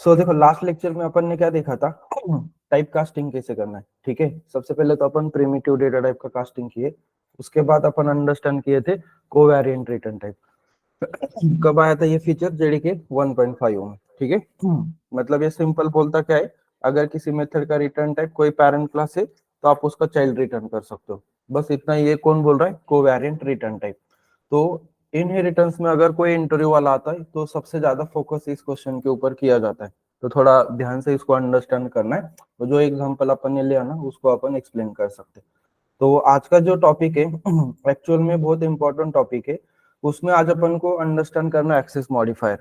सो देखो last lecture में अपन ने क्या देखा था, टाइप कास्टिंग कैसे करना है। ठीक है, सबसे पहले तो अपन प्रिमिटिव डेटा टाइप का कास्टिंग किए, उसके बाद अपन अंडरस्टैंड किए थे कोवेरिएंट रिटर्न टाइप। कब आया था ये फीचर? जेडीके 1.5 में। ठीक है, मतलब ये सिंपल बोलता क्या है, अगर किसी मेथड का रिटर्न टाइप कोई पैरेंट क्लास है तो आप उसका चाइल्ड रिटर्न कर सकते हो, बस इतना। ये कौन बोल रहा है? Covariant return type. तो इनहेरिटेंस में अगर कोई इंटरव्यू वाला आता है तो सबसे ज्यादा फोकस इस क्वेश्चन के ऊपर किया जाता है, तो थोड़ा ध्यान से इसको अंडरस्टैंड करना है। तो जो एग्जांपल अपन ने लिया ना उसको अपन एक्सप्लेन कर सकते हैं। तो आज का जो टॉपिक है एक्चुअल में बहुत इंपॉर्टेंट टॉपिक है। उसमें आज अपन को अंडरस्टैंड करना एक्सेस मॉडिफायर।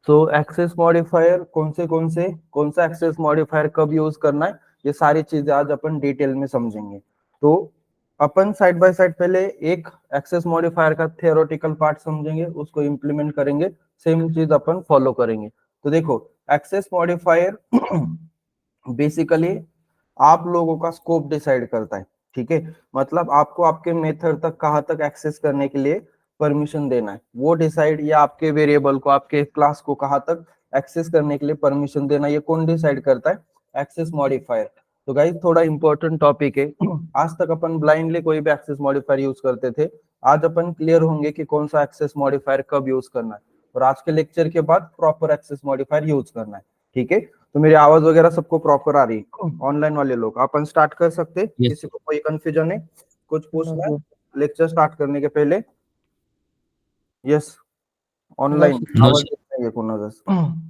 तो एक्सेस मॉडिफायर कौन सा एक्सेस मॉडिफायर कब यूज करना है, ये सारी चीजें आज अपन डिटेल में समझेंगे। तो अपन साइड बाय साइड पहले एक एक्सेस मॉडिफायर का थियोरेटिकल पार्ट समझेंगे, उसको इम्प्लीमेंट करेंगे, सेम चीज अपन फॉलो करेंगे। तो देखो एक्सेस मॉडिफायर बेसिकली आप लोगों का स्कोप डिसाइड करता है। ठीक है, मतलब आपको आपके मेथड तक कहाँ तक एक्सेस करने के लिए परमिशन देना है वो डिसाइड, या आपके वेरिएबल को आपके क्लास को कहाँ तक एक्सेस करने के लिए परमिशन देना, ये कौन डिसाइड करता है? Access modifier. तो गाइस थोड़ा इंपॉर्टेंट टॉपिक है। आज तक अपन ब्लाइंडली कोई भी एक्सेस मॉडिफायर यूज करते थे, आज अपन क्लियर होंगे कि कौन सा एक्सेस मॉडिफायर कब यूज करना है, और आज के लेक्चर के बाद प्रॉपर एक्सेस मॉडिफायर यूज करना है। ठीक है, तो मेरी आवाज वगैरह सबको प्रॉपर आ रही है? ऑनलाइन वाले लोग अपन स्टार्ट कर सकते हैं? यस किसी को कोई कंफ्यूजन है, कुछ पूछना है नो लेक्चर स्टार्ट करने के पहले? यस, नो ऑनलाइन नो आवाज सर। नहीं है कोणाचाच।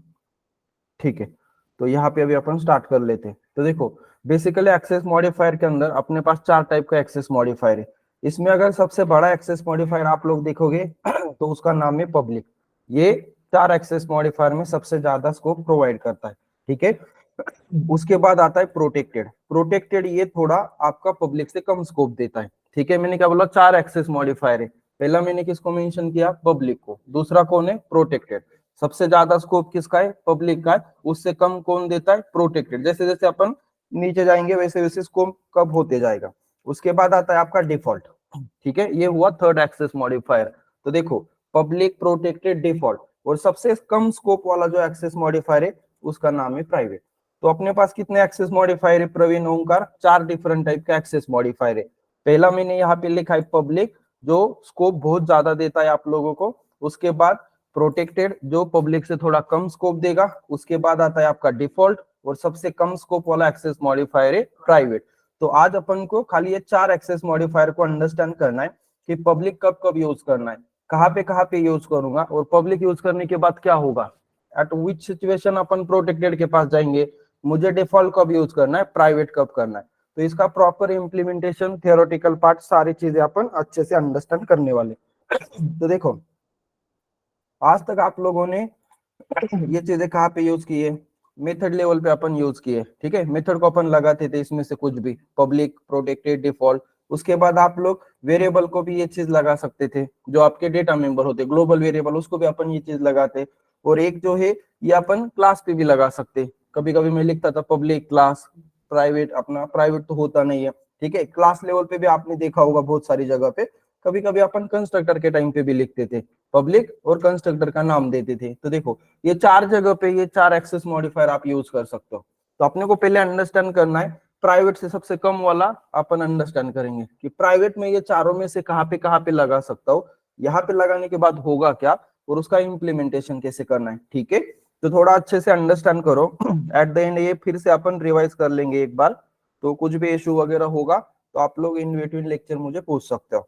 ठीक है, तो यहाँ पे अभी अपन स्टार्ट कर लेते हैं। तो देखो बेसिकली एक्सेस मॉडिफायर के अंदर अपने पास चार टाइप का एक्सेस मॉडिफायर है। इसमें अगर सबसे बड़ा एक्सेस मॉडिफायर आप लोग देखोगे तो उसका नाम है पब्लिक। ये चार एक्सेस मॉडिफायर में सबसे ज्यादा स्कोप प्रोवाइड करता है। ठीक है, उसके बाद आता है प्रोटेक्टेड। प्रोटेक्टेड ये थोड़ा आपका पब्लिक से कम स्कोप देता है। ठीक है, मैंने क्या बोला? चार एक्सेस मॉडिफायर है। पहला मैंने किसको मेंशन किया? पब्लिक को। दूसरा कौन है? प्रोटेक्टेड। सबसे ज्यादा स्कोप किसका है? पब्लिक का है। उससे कम कौन देता है? प्रोटेक्टेड। जैसे जैसे अपन नीचे जाएंगे वैसे वैसे स्कोप कम होते जाएगा। उसके बाद आता है आपका डिफॉल्ट। ठीक है, ये हुआ थर्ड एक्सेस मॉडिफायर। तो देखो पब्लिक, प्रोटेक्टेड, डिफॉल्ट, और सबसे कम स्कोप वाला जो एक्सेस मॉडिफायर है उसका नाम है प्राइवेट। तो अपने पास कितने एक्सेस मॉडिफायर है प्रवीण ओंकार? चार डिफरेंट टाइप का एक्सेस मॉडिफायर है। पहला मैंने यहाँ पे लिखा है पब्लिक, जो स्कोप बहुत ज्यादा देता है आप लोगों को। उसके बाद प्रोटेक्टेड, जो पब्लिक से थोड़ा कम स्कोप देगा। उसके बाद आता है आपका डिफॉल्ट, और सबसे कम स्कोप वाला एक्सेस मॉडिफायर है प्राइवेट। तो आज अपन को खाली ये चार एक्सेस मॉडिफायर को अंडरस्टैंड करना है कि पब्लिक कब कब यूज करना है, कहाँ पे यूज करूंगा, और पब्लिक यूज करने के बाद क्या होगा, एट विच सिचुएशन अपन प्रोटेक्टेड के पास जाएंगे, मुझे डिफॉल्ट कब यूज करना है, प्राइवेट कब करना है। तो इसका प्रॉपर इम्प्लीमेंटेशन, थियोरेटिकल पार्ट, सारी चीजें अपन अच्छे से अंडरस्टैंड करने वाले। तो देखो आज तक आप लोगों ने ये चीजें कहाँ पे यूज की है? मेथड लेवल पे अपन यूज किए। ठीक है, मेथड को अपन लगाते थे इसमें से कुछ भी, पब्लिक, प्रोटेक्टेड, डिफॉल्ट। उसके बाद आप लोग वेरिएबल को भी ये चीज लगा सकते थे, जो आपके डेटा मेंबर होते, ग्लोबल वेरिएबल, उसको भी अपन ये चीज लगाते। और एक जो है ये अपन क्लास पे भी लगा सकते। कभी कभी मैं लिखता था पब्लिक क्लास प्राइवेट, अपना प्राइवेट तो होता नहीं है। ठीक है, क्लास लेवल पे भी आपने देखा होगा बहुत सारी जगह पे, कभी कभी अपन कंस्ट्रक्टर के टाइम पे भी लिखते थे पब्लिक, और कंस्ट्रक्टर का नाम देते थे। तो देखो ये चार जगह पे ये चार एक्सेस मॉडिफायर आप यूज कर सकते हो। तो अपने को पहले अंडरस्टैंड करना है प्राइवेट से सबसे कम वाला, अपन अंडरस्टैंड करेंगे कि प्राइवेट में ये चारों में से कहाँ पे लगा सकता हूँ, यहाँ पे लगाने के बाद होगा क्या, और उसका इम्प्लीमेंटेशन कैसे करना है। ठीक है, तो थोड़ा अच्छे से अंडरस्टैंड करो। एट द एंड ये फिर से अपन रिवाइज कर लेंगे एक बार। तो कुछ भी इशू वगैरह होगा तो आप लोग इन बिटवीन लेक्चर मुझे पूछ सकते हो।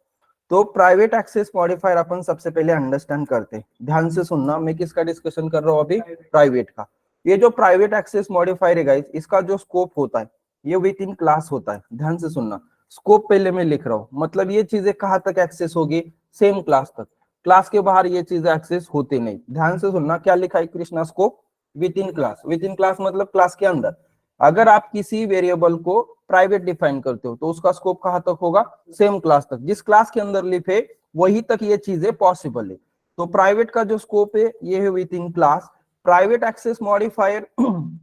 तो प्राइवेट एक्सेस मॉडिफायर अपन सबसे पहले अंडरस्टैंड करते हैं। ध्यान से सुनना, मैं किसका डिस्कशन कर रहा हूँ अभी? प्राइवेट का। ये जो प्राइवेट एक्सेस मॉडिफायर है गाइस, इसका जो स्कोप होता है ये विद इन क्लास होता है। ध्यान से सुनना, स्कोप पहले मैं लिख रहा हूँ, मतलब ये चीजें कहाँ तक एक्सेस होगी? सेम क्लास तक। क्लास के बाहर ये चीजें एक्सेस होती नहीं। ध्यान से सुनना, क्या लिखा है Krishna? Scope with in class. With in class मतलब क्लास के अंदर। अगर आप किसी वेरिएबल को प्राइवेट डिफाइन करते हो तो उसका स्कोप कहाँ तक होगा? सेम क्लास तक। जिस क्लास के अंदर लिखे वही तक ये चीजें पॉसिबल है। तो प्राइवेट का जो स्कोप है ये है with in class. Private access modifier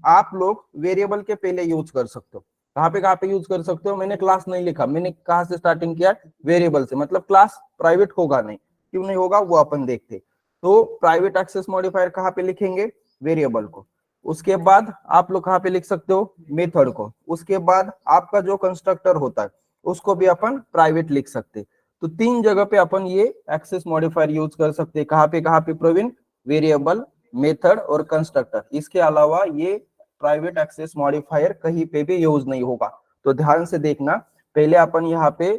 आप लोग वेरिएबल के पहले यूज कर सकते हो। कहाँ पे यूज कर सकते हो? मैंने क्लास नहीं लिखा, मैंने कहाँ से स्टार्टिंग किया? वेरिएबल से, मतलब क्लास प्राइवेट होगा नहीं। क्यों नहीं होगा वो अपन देखते। तो प्राइवेट एक्सेस मॉडिफायर कहाँ पे लिखेंगे? वेरिएबल को। उसके बाद आप लोग कहाँ पे लिख सकते हो, मेथड को। उसके बाद आपका जो कंस्ट्रक्टर होता है उसको भी अपन प्राइवेट लिख सकते। तो 3 जगह पे अपन ये एक्सेस मॉडिफायर यूज कर सकते हैं। कहाँ पे प्रवीण, वेरिएबल, मेथड और कंस्ट्रक्टर। इसके अलावा ये प्राइवेट एक्सेस मॉडिफायर कहीं पे भी यूज नहीं होगा। तो ध्यान से देखना, पहले अपन यहाँ पे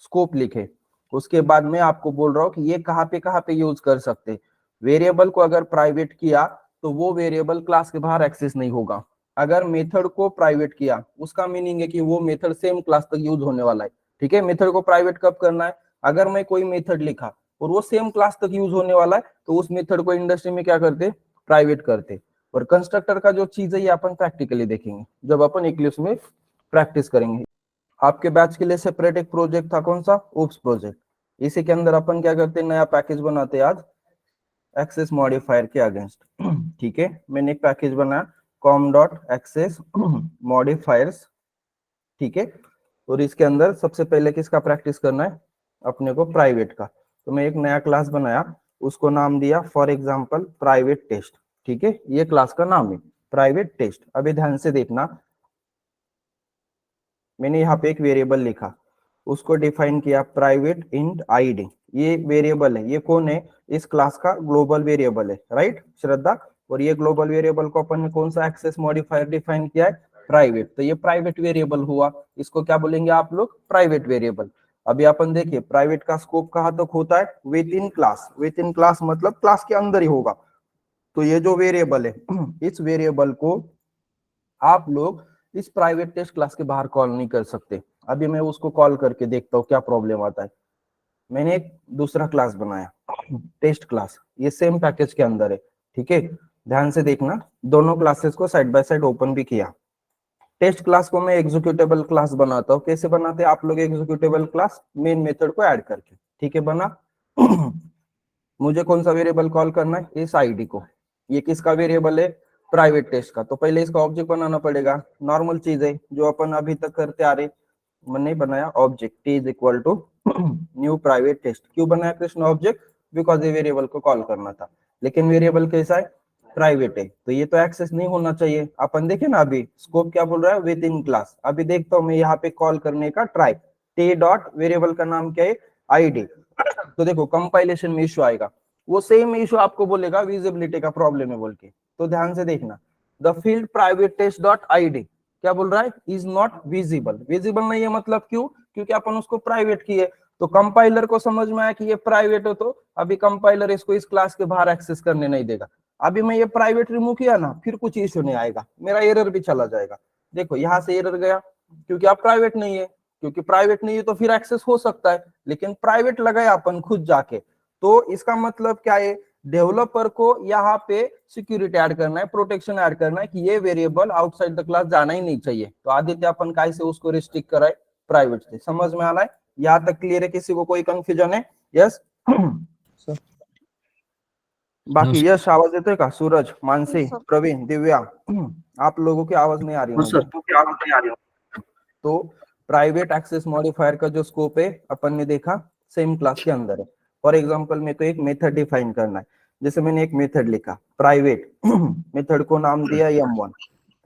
स्कोप लिखे, उसके बाद मैं आपको बोल रहा हूँ कि ये कहाँ पे यूज कर सकते। वेरिएबल को अगर प्राइवेट किया तो वो वेरिएबल क्लास के बाहर एक्सेस नहीं होगा। अगर मेथड को प्राइवेट किया उसका मीनिंग है कि वो मेथड सेम क्लास तक यूज होने वाला है। ठीक है, मेथड को प्राइवेट कब करना है, अगर मैं कोई मेथड लिखा और वो सेम क्लास तक यूज होने वाला है तो उस मेथड को इंडस्ट्री में क्या करते, प्राइवेट करते। और कंस्ट्रक्टर का जो चीज है ये अपन प्रैक्टिकली देखेंगे जब अपन इक्लिप्स में प्रैक्टिस करेंगे। आपके बैच के लिए सेपरेट एक प्रोजेक्ट था, कौन सा, ओप्स प्रोजेक्ट। इसी के अंदर अपन क्या करते हैं, नया पैकेज बनाते हैं आज एक्सेस मॉडिफायर के अगेंस्ट। ठीक है, मैंने एक पैकेज बनाया कॉम डॉट एक्सेस मॉडिफायर्स। ठीक है, और इसके अंदर सबसे पहले किसका प्रैक्टिस करना है, अपने को प्राइवेट का। तो मैं एक नया क्लास बनाया, उसको नाम दिया फॉर एग्जांपल प्राइवेट टेस्ट। ठीक है, ये क्लास का नाम है प्राइवेट टेस्ट। अभी ध्यान से देखना, मैंने यहाँ पे एक वेरिएबल लिखा, उसको डिफाइन किया प्राइवेट इंट आईडी। ये वेरिएबल है, ये कौन है, इस क्लास का ग्लोबल वेरिएबल है, राइट श्रद्धा। और ये ग्लोबल वेरिएबल को अपन ने कौन सा एक्सेस मॉडिफायर डिफाइन किया है, प्राइवेट। तो ये प्राइवेट वेरिएबल हुआ, इसको क्या बोलेंगे आप लोग, प्राइवेट वेरिएबल। अभी अपन देखिए प्राइवेट का स्कोप कहाँ तक होता है, with in class. With in class मतलब क्लास के अंदर ही होगा। तो ये जो वेरिएबल है इस वेरिएबल को आप लोग इस प्राइवेट टेस्ट क्लास के बाहर कॉल नहीं कर सकते। अभी मैं उसको कॉल करके देखता हूँ क्या प्रॉब्लम आता है। मैंने एक दूसरा क्लास बनाया टेस्ट क्लास, ये सेम पैकेज के अंदर है। ठीक है, ध्यान से देखना, दोनों क्लासेस को साइड बाय साइड ओपन भी किया। टेस्ट क्लास को मैं एग्जीक्यूटेबल क्लास बनाता हूँ। कैसे बनाते हैं आप लोग एग्जीक्यूटेबल क्लास, मेन मेथड को ऐड करके। ठीक है, बना मुझे कौन सा वेरिएबल कॉल करना है, इस आईडी को। ये किसका वेरिएबल है, प्राइवेट टेस्ट का। तो पहले इसका ऑब्जेक्ट बनाना पड़ेगा, नॉर्मल चीज है जो अपन अभी तक करते आ रहे। मैंने बनाया object T is equal to new private test. क्यों बनाया कृष्ण ऑब्जेक्ट, बिकॉज ये वेरिएबल को कॉल करना था। लेकिन वेरिएबल कैसा है, प्राइवेट है, तो ये तो एक्सेस नहीं होना चाहिए। अपन देखे ना अभी स्कोप क्या बोल रहा है, विद इन क्लास। अभी देखता हूँ मैं यहाँ पे कॉल करने का ट्राई, टी डॉट वेरिएबल का नाम क्या है, आईडी। तो देखो कंपाइलेशन में इश्यू आएगा, वो सेम इश्यू आपको बोलेगा विजिबिलिटी का प्रॉब्लम है बोल के। तो ध्यान से देखना, the field private test dot ID क्या बोल रहा है, इज नॉट विजिबल। विजिबल नहीं है मतलब क्यों, क्योंकि अपन उसको प्राइवेट किए। तो कंपाइलर को समझ में आया कि ये प्राइवेट हो, तो अभी कंपाइलर इसको इस क्लास के बाहर एक्सेस करने नहीं देगा। अभी मैं ये प्राइवेट रिमूव किया ना, फिर कुछ इश्यू नहीं आएगा, मेरा एरर भी चला जाएगा। देखो यहाँ से एरर गया क्योंकि आप प्राइवेट नहीं है, क्योंकि प्राइवेट नहीं है तो फिर एक्सेस हो सकता है, लेकिन प्राइवेट लगाया अपन खुद जाके। तो इसका मतलब क्या है, डेवलपर को यहाँ पे सिक्योरिटी ऐड करना है, प्रोटेक्शन ऐड करना है कि ये वेरिएबल आउटसाइड द क्लास जाना ही नहीं चाहिए। तो आदित्य अपन कैसे उसको रिस्ट्रिक्ट कराए, प्राइवेट से। समझ में आ रहा है, यहाँ तक क्लियर है, किसी को कोई कंफ्यूजन है, यस बाकी यश आवाज येतोय का, सूरज, मानसी, प्रवीण, दिव्या, आप लोगों की आवाज नहीं आ रही मुझे। तो प्राइवेट एक्सेस मॉडिफायर का जो स्कोप है अपन ने देखा सेम क्लास के अंदर है। फॉर एग्जांपल मेरे को एक मेथड डिफाइन करना है, जैसे मैंने एक मेथड लिखा प्राइवेट मेथड को नाम दिया m1।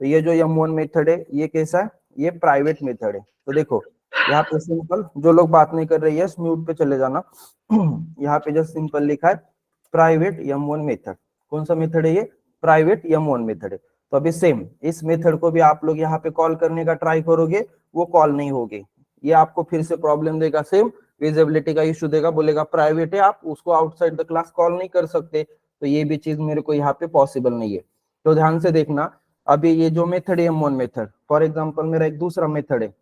तो ये जो m1 मेथड है ये कैसा है, ये प्राइवेट मेथड है। तो देखो यहाँ पे सिंपल, जो लोग बात नहीं कर रहे हैं म्यूट पे चले जाना यहाँ पे जस्ट सिंपल लिखा है प्राइवेट m1 मेथड। कौन सा मेथड है ये, प्राइवेट m1 मेथड है। तो अभी सेम इस मेथड को भी आप लोग यहाँ पे कॉल करने का ट्राई करोगे, वो कॉल नहीं होगी, ये आपको फिर से प्रॉब्लम देगा, सेम विजिबिलिटी का इश्यू देगा, बोलेगा प्राइवेट है, आप उसको आउटसाइड द क्लास कॉल नहीं कर सकते। तो ये भी चीज मेरे को यहाँ पे पॉसिबल नहीं है। तो ध्यान से देखना, अभी ये जो मेथड है m1 मेथड, फॉर एग्जांपल मेरा एक दूसरा मेथड है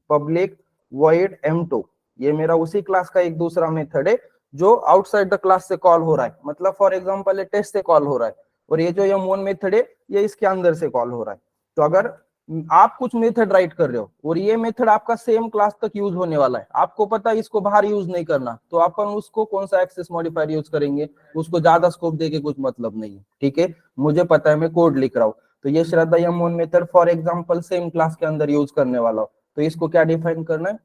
पब्लिक वॉइड m2, ये मेरा उसी क्लास का एक दूसरा मेथड है जो आउटसाइड द क्लास से कॉल हो रहा है। मतलब फॉर एग्जांपल टेस्ट से कॉल हो रहा है, और ये जो m1 मेथड है ये इसके अंदर से कॉल हो रहा है। तो अगर आप कुछ मेथड राइट कर रहे हो और ये मेथड आपका सेम क्लास तक यूज होने वाला है, आपको पता है इसको बाहर यूज नहीं करना, तो अपन उसको कौन सा एक्सेस मॉडिफायर यूज करेंगे, उसको ज्यादा स्कोप देके कुछ मतलब नहीं है। ठीक है, मुझे पता है मैं कोड लिख रहा हूँ, तो ये श्रद्धा m1 method for example same class के अंदर यूज करने वाला हो, तो इसको क्या डिफाइन करना है,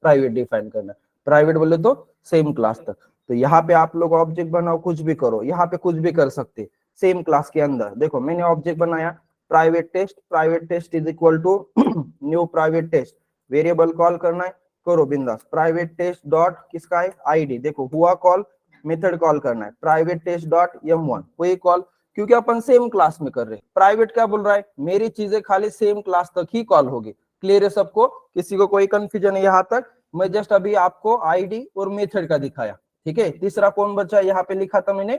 प्राइवेट डिफाइन करना है। प्राइवेट बोले तो सेम क्लास तक। तो यहाँ पे आप लोग ऑब्जेक्ट बनाओ, कुछ भी करो, यहाँ पे कुछ भी कर सकते सेम क्लास के अंदर। देखो मैंने ऑब्जेक्ट बनाया, private test is equal to new private test, variable call करना है करो बिंदास, प्राइवेट टेस्ट डॉट किसका है आईडी, देखो हुआ कॉल, मेथड कॉल करना है प्राइवेट टेस्ट डॉट m1 कोई कॉल, क्योंकि अपन सेम क्लास में कर रहे हैं। प्राइवेट क्या बोल रहा है, मेरी चीजें खाली सेम क्लास तक ही कॉल होगी। क्लियर है सबको, किसी को कोई कंफ्यूजन है यहाँ तक? मैं जस्ट अभी आपको आईडी और मेथड का दिखाया, ठीक है। तीसरा कौन बचा, यहाँ पे लिखा था मैंने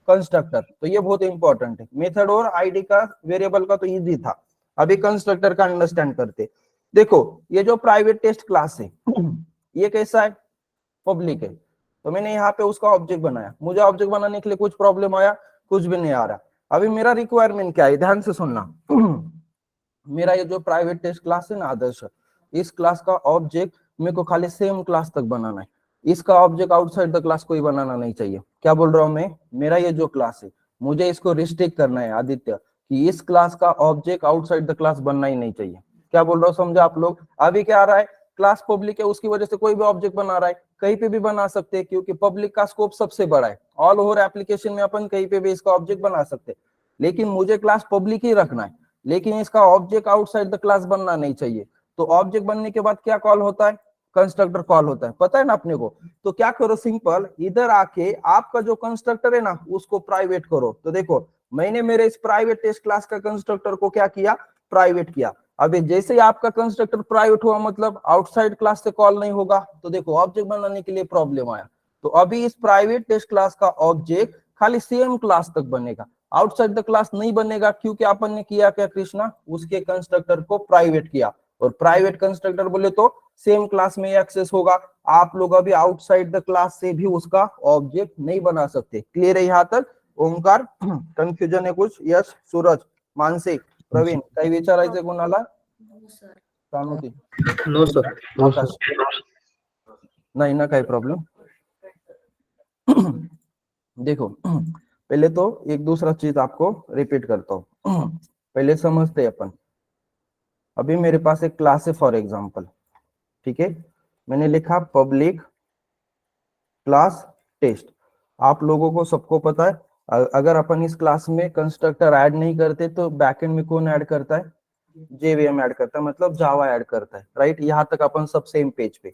कंस्ट्रक्टर, तो ये बहुत इंपॉर्टेंट है। मेथड और आईडी का वेरिएबल का तो इजी था, अभी कंस्ट्रक्टर का अंडरस्टैंड करते। देखो ये जो प्राइवेट टेस्ट क्लास है ये कैसा है, पब्लिक है, तो मैंने यहाँ पे उसका ऑब्जेक्ट बनाया। मुझे ऑब्जेक्ट बनाने के लिए कुछ प्रॉब्लम आया, कुछ भी नहीं आ रहा। अभी मेरा रिक्वायरमेंट क्या है, ध्यान से सुनना मेरा ये जो प्राइवेट टेस्ट क्लास है ना आदर्श, इस क्लास का ऑब्जेक्ट मेरे को खाली सेम क्लास तक बनाना है, इसका ऑब्जेक्ट आउटसाइड द क्लास कोई बनाना नहीं चाहिए। क्या बोल रहा हूं मैं, मेरा ये जो क्लास है मुझे इसको रिस्ट्रिक्ट करना है आदित्य, कि इस क्लास का ऑब्जेक्ट आउटसाइड द क्लास बनना ही नहीं चाहिए। क्या बोल रहा हूँ समझा आप लोग? अभी क्या आ रहा है, क्लास पब्लिक है उसकी वजह से कोई भी ऑब्जेक्ट बना रहा है, कहीं पे भी बना सकते हैं, क्योंकि पब्लिक का स्कोप सबसे बड़ा है। ऑल ओवर एप्लीकेशन में अपन कहीं पे भी इसका ऑब्जेक्ट बना सकते हैं, लेकिन मुझे क्लास पब्लिक ही रखना है, लेकिन इसका ऑब्जेक्ट आउटसाइड द क्लास बनना नहीं चाहिए। तो ऑब्जेक्ट बनने के बाद क्या कॉल होता है, कंस्ट्रक्टर कॉल होता है, पता है ना अपने को। तो क्या करो, सिंपल इधर आके आपका जो कंस्ट्रक्टर है ना उसको प्राइवेट करो। तो देखो मैंने मेरे इस प्राइवेट टेस्ट क्लास का कंस्ट्रक्टर को क्या किया, प्राइवेट किया। अभी जैसे ही आपका कंस्ट्रक्टर प्राइवेट हुआ मतलब आउटसाइड क्लास से कॉल नहीं होगा, तो देखो ऑब्जेक्ट बनाने के लिए प्रॉब्लम आया। तो अभी इस प्राइवेट टेस्ट क्लास का ऑब्जेक्ट खाली सेम क्लास तक बनेगा, आउटसाइड द क्लास नहीं बनेगा, क्योंकि अपन ने किया क्या कृष्णा, उसके कंस्ट्रक्टर को प्राइवेट किया। और प्राइवेट कंस्ट्रक्टर बोले तो सेम क्लास में एक्सेस होगा, आप लोग अभी आउटसाइड द क्लास से भी उसका ऑब्जेक्ट नहीं बना सकते। क्लियर है यहाँ तक? ओंकार कन्फ्युजन है कुछ? यस सूरज, मानसिक, प्रवीण काही विचारायचं कोणाला? सानुती, नो सर, आकाश नहीं ना काही प्रॉब्लम? देखो पहले तो एक दूसरा चीज आपको रिपीट करता हूँ, पहले समझते अपन। अभी मेरे पास एक क्लास है फॉर एग्जांपल, ठीक है, मैंने लिखा पब्लिक क्लास टेस्ट। आप लोगों को सबको पता है अगर अपन इस क्लास में कंस्ट्रक्टर ऐड नहीं करते तो बैकएंड में कौन ऐड करता है, जेवीएम ऐड करता है, मतलब जावा ऐड करता है, राइट। यहाँ तक अपन सब सेम पेज पे।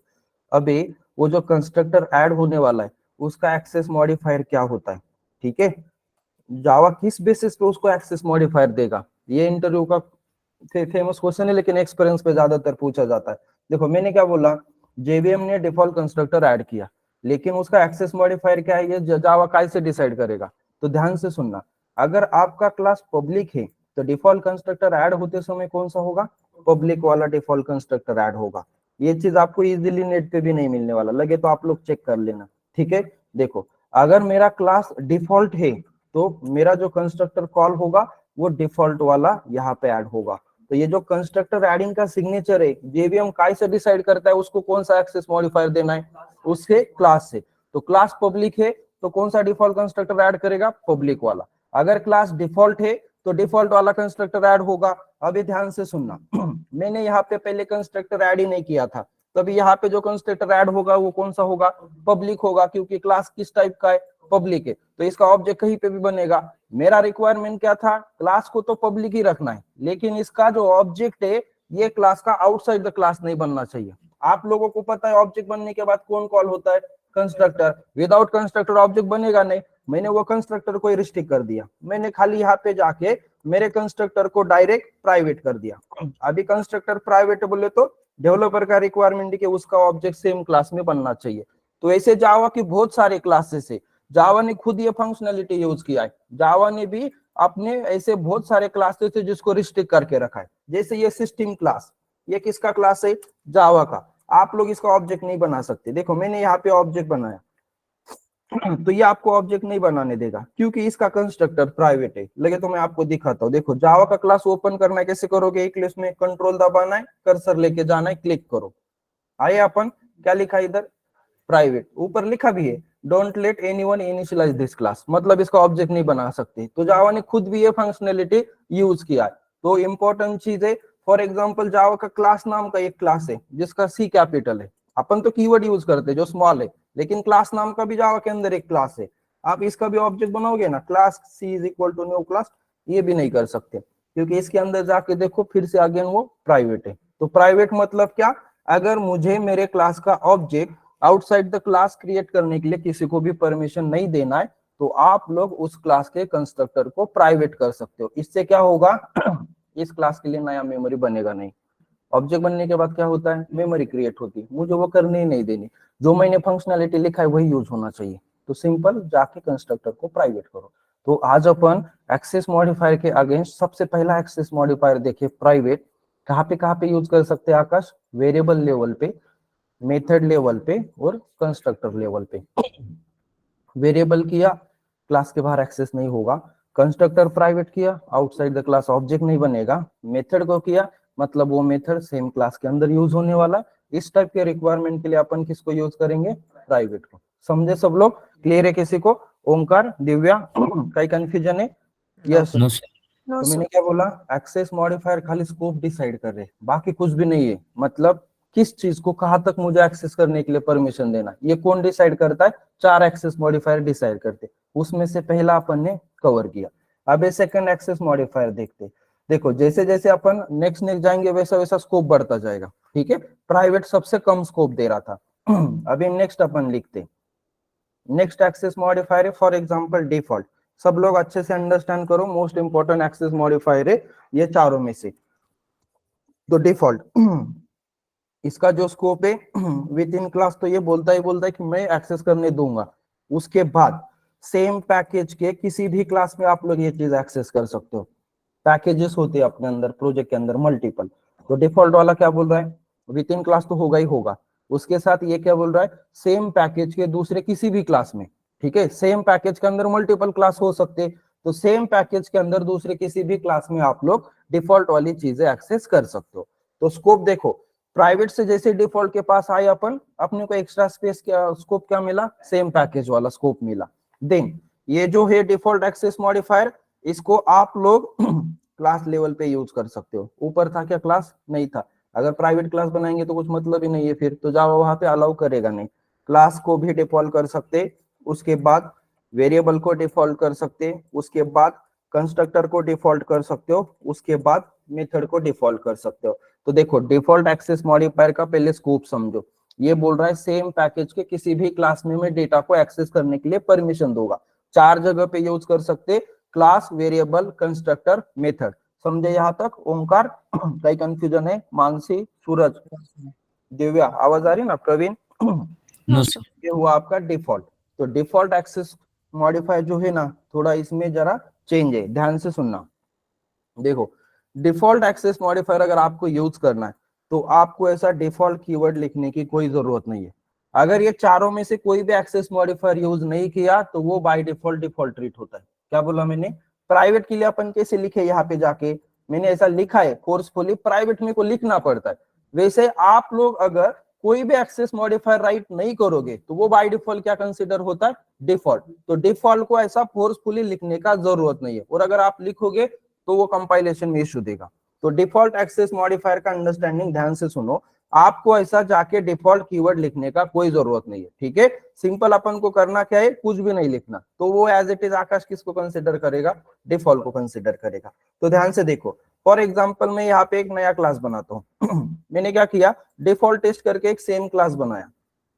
अभी वो जो कंस्ट्रक्टर ऐड होने वाला है उसका एक्सेस मॉडिफायर क्या होता है, ठीक है, जावा किस बेसिस पे उसको एक्सेस मॉडिफायर देगा, ये इंटरव्यू का फेमस क्वेश्चन है, लेकिन एक्सपीरियंस पे ज्यादातर पूछा जाता है। देखो मैंने क्या बोला, जेवीएम ने डिफॉल्ट कंस्ट्रक्टर ऐड किया, लेकिन उसका एक्सेस मॉडिफायर क्या है ये जावा कैसे डिसाइड करेगा। तो ध्यान से सुनना, अगर आपका क्लास पब्लिक है तो डिफॉल्ट कंस्ट्रक्टर ऐड होते समय कौन सा होगा, पब्लिक वाला डिफॉल्ट कंस्ट्रक्टर ऐड होगा। ये चीज आपको इजीली नेट पे भी नहीं मिलने वाला, लगे तो आप लोग चेक कर लेना, ठीक है। देखो अगर मेरा क्लास डिफॉल्ट है तो मेरा जो कंस्ट्रक्टर कॉल होगा वो डिफॉल्ट वाला यहाँ पे ऐड होगा। तो ये जो कंस्ट्रक्टर एडिंग का सिग्नेचर है जेवीएम कैसे डिसाइड करता है उसको कौन सा एक्सेस मॉडिफायर देना है, उसके क्लास से। तो क्लास पब्लिक है तो कौन सा डिफॉल्ट कंस्ट्रक्टर ऐड करेगा, पब्लिक वाला। अगर क्लास डिफॉल्ट है तो डिफॉल्ट वाला कंस्ट्रक्टर ऐड होगा। अभी ध्यान से सुनना मैंने यहाँ पे पहले कंस्ट्रक्टर ऐड ही नहीं किया था, तभी यहाँ पे जो कंस्ट्रक्टर ऐड होगा वो कौन सा होगा, पब्लिक होगा, क्योंकि क्लास किस टाइप का है, पब्लिक है, तो इसका ऑब्जेक्ट कहीं पे भी बनेगा। मेरा रिक्वायरमेंट क्या था, क्लास को तो पब्लिक ही रखना है, लेकिन इसका जो ऑब्जेक्ट है ये क्लास का आउटसाइड द क्लास नहीं बनना चाहिए। आप लोगों को पता है ऑब्जेक्ट बनने के बाद कौन कॉल होता है, कंस्ट्रक्टर। विदाउट कंस्ट्रक्टर ऑब्जेक्ट बनेगा नहीं। मैंने वो कंस्ट्रक्टर को रिस्ट्रिक्ट कर दिया, मैंने खाली यहाँ पे जाके मेरे कंस्ट्रक्टर को डायरेक्ट प्राइवेट कर दिया। अभी कंस्ट्रक्टर प्राइवेट बोले तो डेवलपर का रिक्वायरमेंट है कि उसका ऑब्जेक्ट सेम क्लास में बनना चाहिए। तो ऐसे जावा की बहुत सारे क्लासेस है, जावा ने खुद ये फंक्शनलिटी यूज किया है, जावा ने भी अपने ऐसे बहुत सारे क्लासेस है जिसको रिस्ट्रिक्ट करके रखा है। जैसे ये सिस्टम क्लास, ये किसका क्लास है, जावा का। आप लोग इसका ऑब्जेक्ट नहीं बना सकते। देखो मैंने यहाँ पे ऑब्जेक्ट बनाया तो ये आपको ऑब्जेक्ट नहीं बनाने देगा क्योंकि इसका कंस्ट्रक्टर प्राइवेट है। लगे तो मैं आपको दिखाता हूँ। देखो जावा का क्लास ओपन करना है, कैसे करोगे, एक लिस्ट में कंट्रोल दबाना है, कर्सर लेके जाना है, क्लिक करो। आए अपन क्या लिखा इधर, प्राइवेट, ऊपर लिखा भी है don't let anyone initialise this class, मतलब इसका ऑब्जेक्ट नहीं बना सकते। तो जावा ने खुद भी ये फंक्शनलिटी यूज किया है। तो इंपॉर्टेंट चीज है, फॉर एग्जांपल जावा का क्लास नाम का एक क्लास है जिसका सी कैपिटल है, अपन तो कीवर्ड यूज करते हैं जो स्मॉल है, लेकिन क्लास नाम का भी जावा के अंदर एक क्लास है। आप इसका भी ऑब्जेक्ट बनाओगे ना, class C is equal to new class, ये भी नहीं कर सकते। क्योंकि इसके अंदर जाके देखो फिर से अगेन वो प्राइवेट है। तो प्राइवेट मतलब क्या, अगर मुझे मेरे क्लास का object outside the class create करने के लिए किसी को भी परमिशन नहीं देना है, तो आप लोग उस क्लास के कंस्ट्रक्टर को प्राइवेट कर सकते हो। इससे क्या होगा इस क्लास के लिए नया मेमोरी बनेगा नहीं। ऑब्जेक्ट बनने के बाद क्या होता है, मेमोरी क्रिएट होती है, मुझे वो करने ही नहीं देनी, जो मैंने फंक्शनैलिटी लिखा है वही यूज होना चाहिए। तो सिंपल जाके कंस्ट्रक्टर को प्राइवेट करो। तो आज अपन एक्सेस मॉडिफायर के अगेंस्ट सबसे पहला एक्सेस मॉडिफायर देखे प्राइवेट। कहाँ पे यूज कर सकते हैं आकाश, वेरिएबल लेवल पे, मेथड लेवल पे और कंस्ट्रक्टर लेवल पे। वेरिएबल किया, क्लास के बाहर एक्सेस नहीं होगा। कंस्ट्रक्टर प्राइवेट किया, आउटसाइड द क्लास ऑब्जेक्ट नहीं बनेगा। मेथड को किया, मतलब वो मेथड सेम क्लास के अंदर यूज होने वाला। इस टाइप के रिक्वायरमेंट के लिए अपन किसको यूज करेंगे, प्राइवेट को। समझे सब लोग, क्लियर है किसी को? ओंकार, दिव्या, कहीं कंफ्यूजन है? यस। तो मैंने क्या बोला, एक्सेस मॉडिफायर खाली स्कोप डिसाइड कर रहे, बाकी कुछ भी नहीं है। मतलब किस चीज को कहां तक मुझे एक्सेस करने के लिए परमिशन देना, ये कौन डिसाइड करता है, 4 एक्सेस मॉडिफायर डिसाइड करते। उसमें से पहला अपन ने कवर किया। अब ये सेकंड एक्सेस मॉडिफायर देखते। देखो जैसे जैसे अपन नेक्स्ट नेक्स्ट जाएंगे वैसा वैसा स्कोप बढ़ता जाएगा, ठीक है। प्राइवेट सबसे कम स्कोप दे रहा था। अभी नेक्स्ट अपन लिखते, नेक्स्ट एक्सेस मॉडिफायर है फॉर एग्जांपल डिफॉल्ट। सब लोग अच्छे से अंडरस्टैंड करो, मोस्ट इंपोर्टेंट एक्सेस मॉडिफायर है ये चारों में से। तो डिफॉल्ट इसका जो स्कोप है विद इन क्लास, तो ये बोलता है कि मैं एक्सेस करने दूंगा। उसके बाद सेम पैकेज के किसी भी क्लास में आप लोग ये चीज एक्सेस कर सकते हो। पैकेजेस होते हैं अपने अंदर प्रोजेक्ट के अंदर मल्टीपल। तो डिफॉल्ट वाला क्या बोल रहा है, विद इन क्लास तो होगा ही होगा। उसके साथ ये क्या बोल रहा है, सेम पैकेज के दूसरे किसी भी क्लास में, ठीक है। सेम पैकेज के अंदर मल्टीपल क्लास हो सकते, तो सेम पैकेज के अंदर दूसरे किसी भी क्लास में आप लोग डिफॉल्ट वाली चीजें एक्सेस कर सकते हो। तो स्कोप देखो, प्राइवेट से जैसे डिफॉल्ट के पास आए अपन, अपने को एक्स्ट्रा स्पेस क्या स्कोप क्या मिला, सेम पैकेज वाला स्कोप मिला। देन ये जो है डिफॉल्ट एक्सेस मॉडिफायर, इसको आप लोग क्लास लेवल पे यूज कर सकते हो। ऊपर था क्या, क्लास नहीं था। अगर प्राइवेट क्लास बनाएंगे तो कुछ मतलब ही नहीं है, फिर तो जावा वहां पे अलाउ करेगा नहीं। क्लास को भी डिफॉल्ट कर सकते, उसके बाद वेरिएबल को डिफॉल्ट कर सकते, उसके बाद कंस्ट्रक्टर को डिफॉल्ट कर सकते हो, उसके बाद मेथड को डिफॉल्ट कर सकते हो। तो देखो डिफॉल्ट एक्सेस मॉडिफायर का पहले स्कोप समझो। ये बोल रहा है सेम पैकेज के किसी भी क्लास में मैं डेटा को एक्सेस करने के लिए परमिशन दूंगा। 4 जगह पे यूज कर सकते, क्लास, वेरिएबल, कंस्ट्रक्टर, मेथड। समझे यहाँ तक ओंकार? कहीं कंफ्यूजन है? मानसी, सूरज, दिव्या, आवाज आ रही ना? प्रवीण? No sir. ये हुआ आपका डिफॉल्ट। तो डिफॉल्ट एक्सेस मॉडिफायर जो है ना, थोड़ा इसमें जरा चेंज है, ध्यान से सुनना। देखो डिफॉल्ट एक्सेस मॉडिफायर अगर आपको यूज करना है, तो आपको ऐसा डिफॉल्ट कीवर्ड लिखने की कोई जरूरत नहीं है। अगर ये चारों में से कोई भी एक्सेस मॉडिफायर यूज नहीं किया, तो वो बाय डिफॉल्ट डिफॉल्ट ट्रीट होता है। क्या बोला मैंने? प्राइवेट के लिए अपन कैसे लिखे, यहाँ पे जाके मैंने ऐसा लिखा है फोर्सफुली, प्राइवेट में को लिखना पड़ता है। वैसे आप लोग अगर कोई भी एक्सेस मॉडिफायर राइट नहीं करोगे, तो वो बाय डिफॉल्ट क्या कंसिडर होता है, डिफॉल्ट। तो डिफॉल्ट को ऐसा फोर्सफुली लिखने का जरूरत नहीं है, और अगर आप लिखोगे तो वो कंपाइलेशन में इश्यू देगा। तो डिफॉल्ट एक्सेस मॉडिफायर का अंडरस्टैंडिंग ध्यान से सुनो, आपको ऐसा जाके डिफॉल्ट कीवर्ड लिखने का कोई जरूरत नहीं है, ठीक है। सिंपल अपन को करना क्या है, कुछ भी नहीं लिखना। तो वो एज इट इज आकाश किसको कंसिडर करेगा, डिफॉल्ट को कंसिडर करेगा। तो ध्यान से देखो, फॉर एग्जाम्पल मैं यहाँ पे एक नया क्लास बनाता हूँ। मैंने क्या किया, डिफॉल्ट टेस्ट करके एक सेम क्लास बनाया।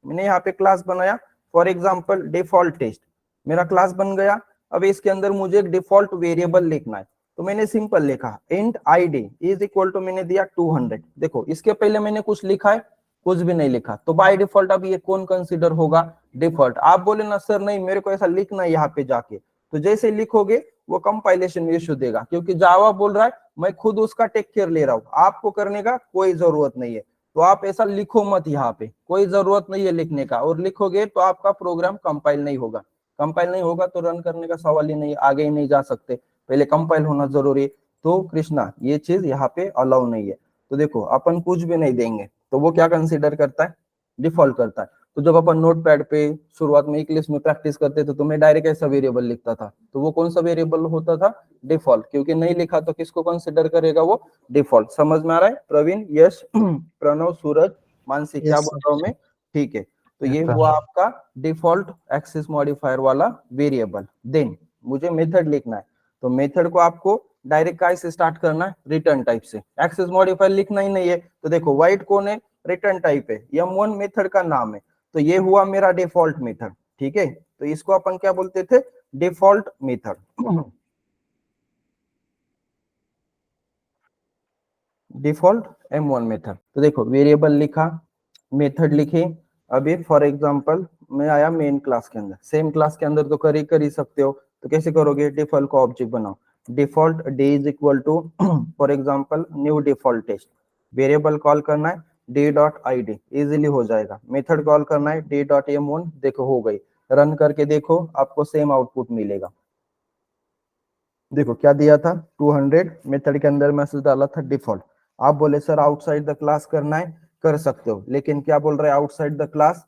मैंने यहाँ पे क्लास बनाया फॉर एग्जाम्पल डिफॉल्ट टेस्ट, मेरा क्लास बन गया। अब इसके अंदर मुझे एक डिफॉल्ट वेरिएबल लिखना है, तो मैंने सिंपल लिखा int id is equal to, मैंने दिया 200। देखो इसके पहले मैंने कुछ लिखा है, कुछ भी नहीं लिखा। तो बाय डिफॉल्ट अब ये कौन कंसीडर होगा, डिफॉल्ट। आप बोले ना सर नहीं मेरे को ऐसा लिखना है यहाँ पे जाके, तो जैसे लिखोगे वो कंपाइलेशन में इश्यू देगा, क्योंकि जावा बोल रहा है मैं खुद उसका टेक केयर ले रहा हूँ, आपको करने का कोई जरूरत नहीं है। तो आप ऐसा लिखो मत, यहाँ पे कोई जरूरत नहीं है लिखने का, और लिखोगे तो आपका प्रोग्राम कंपाइल नहीं होगा। कंपाइल नहीं होगा तो रन करने का सवाल ही नहीं, आगे ही नहीं जा सकते, पहले कंपाइल होना जरूरी। तो कृष्णा ये चीज यहाँ पे अलाउ नहीं है। तो देखो अपन कुछ भी नहीं देंगे तो वो क्या कंसीडर करता है, डिफॉल्ट करता है। तो जब अपन नोटपैड पे शुरुआत में इंग्लिश में प्रैक्टिस करते थे, तो मैं डायरेक्ट ऐसा वेरिएबल लिखता था, तो वो कौन सा वेरिएबल होता था, डिफॉल्ट। क्योंकि नहीं लिखा तो किसको कंसीडर करेगा, वो डिफॉल्ट। समझ में आ रहा है प्रवीण? यस। प्रणव, सूरज, मानसी, क्या बोल रहा हूँ मैं? ठीक है। तो ये हुआ आपका डिफॉल्ट एक्सेस मॉडिफायर वाला वेरिएबल। देन मुझे मेथड लिखना है, तो मेथड को आपको डायरेक्ट काय से स्टार्ट करना है, रिटर्न टाइप से। एक्सेस मॉडिफायर लिखना ही नहीं है, तो देखो वाइट कौन है, रिटर्न टाइप है, M1 मेथड का नाम है, तो ये हुआ मेरा डिफॉल्ट मेथड। ठीक है, तो इसको अपन क्या बोलते थे, default method. Default M1 method. तो देखो वेरिएबल लिखा, मेथड लिखे। अभी फॉर एग्जांपल मैं आया मेन क्लास के अंदर, सेम क्लास के अंदर तो कर ही सकते हो, तो कैसे करोगे, डिफॉल्ट को ऑब्जेक्ट बनाओ, default d is equal to for example new default test, variable call करना है d dot I D, easily हो जाएगा। मेथड कॉल करना है डे डॉट M1, देखो हो गई। रन करके देखो, आपको सेम आउटपुट मिलेगा। देखो क्या दिया था, 200, मेथड के अंदर मैसेज डाला था डिफॉल्ट। आप बोले सर आउटसाइड द क्लास करना है, कर सकते हो, लेकिन क्या बोल रहे हैं आउटसाइड द क्लास,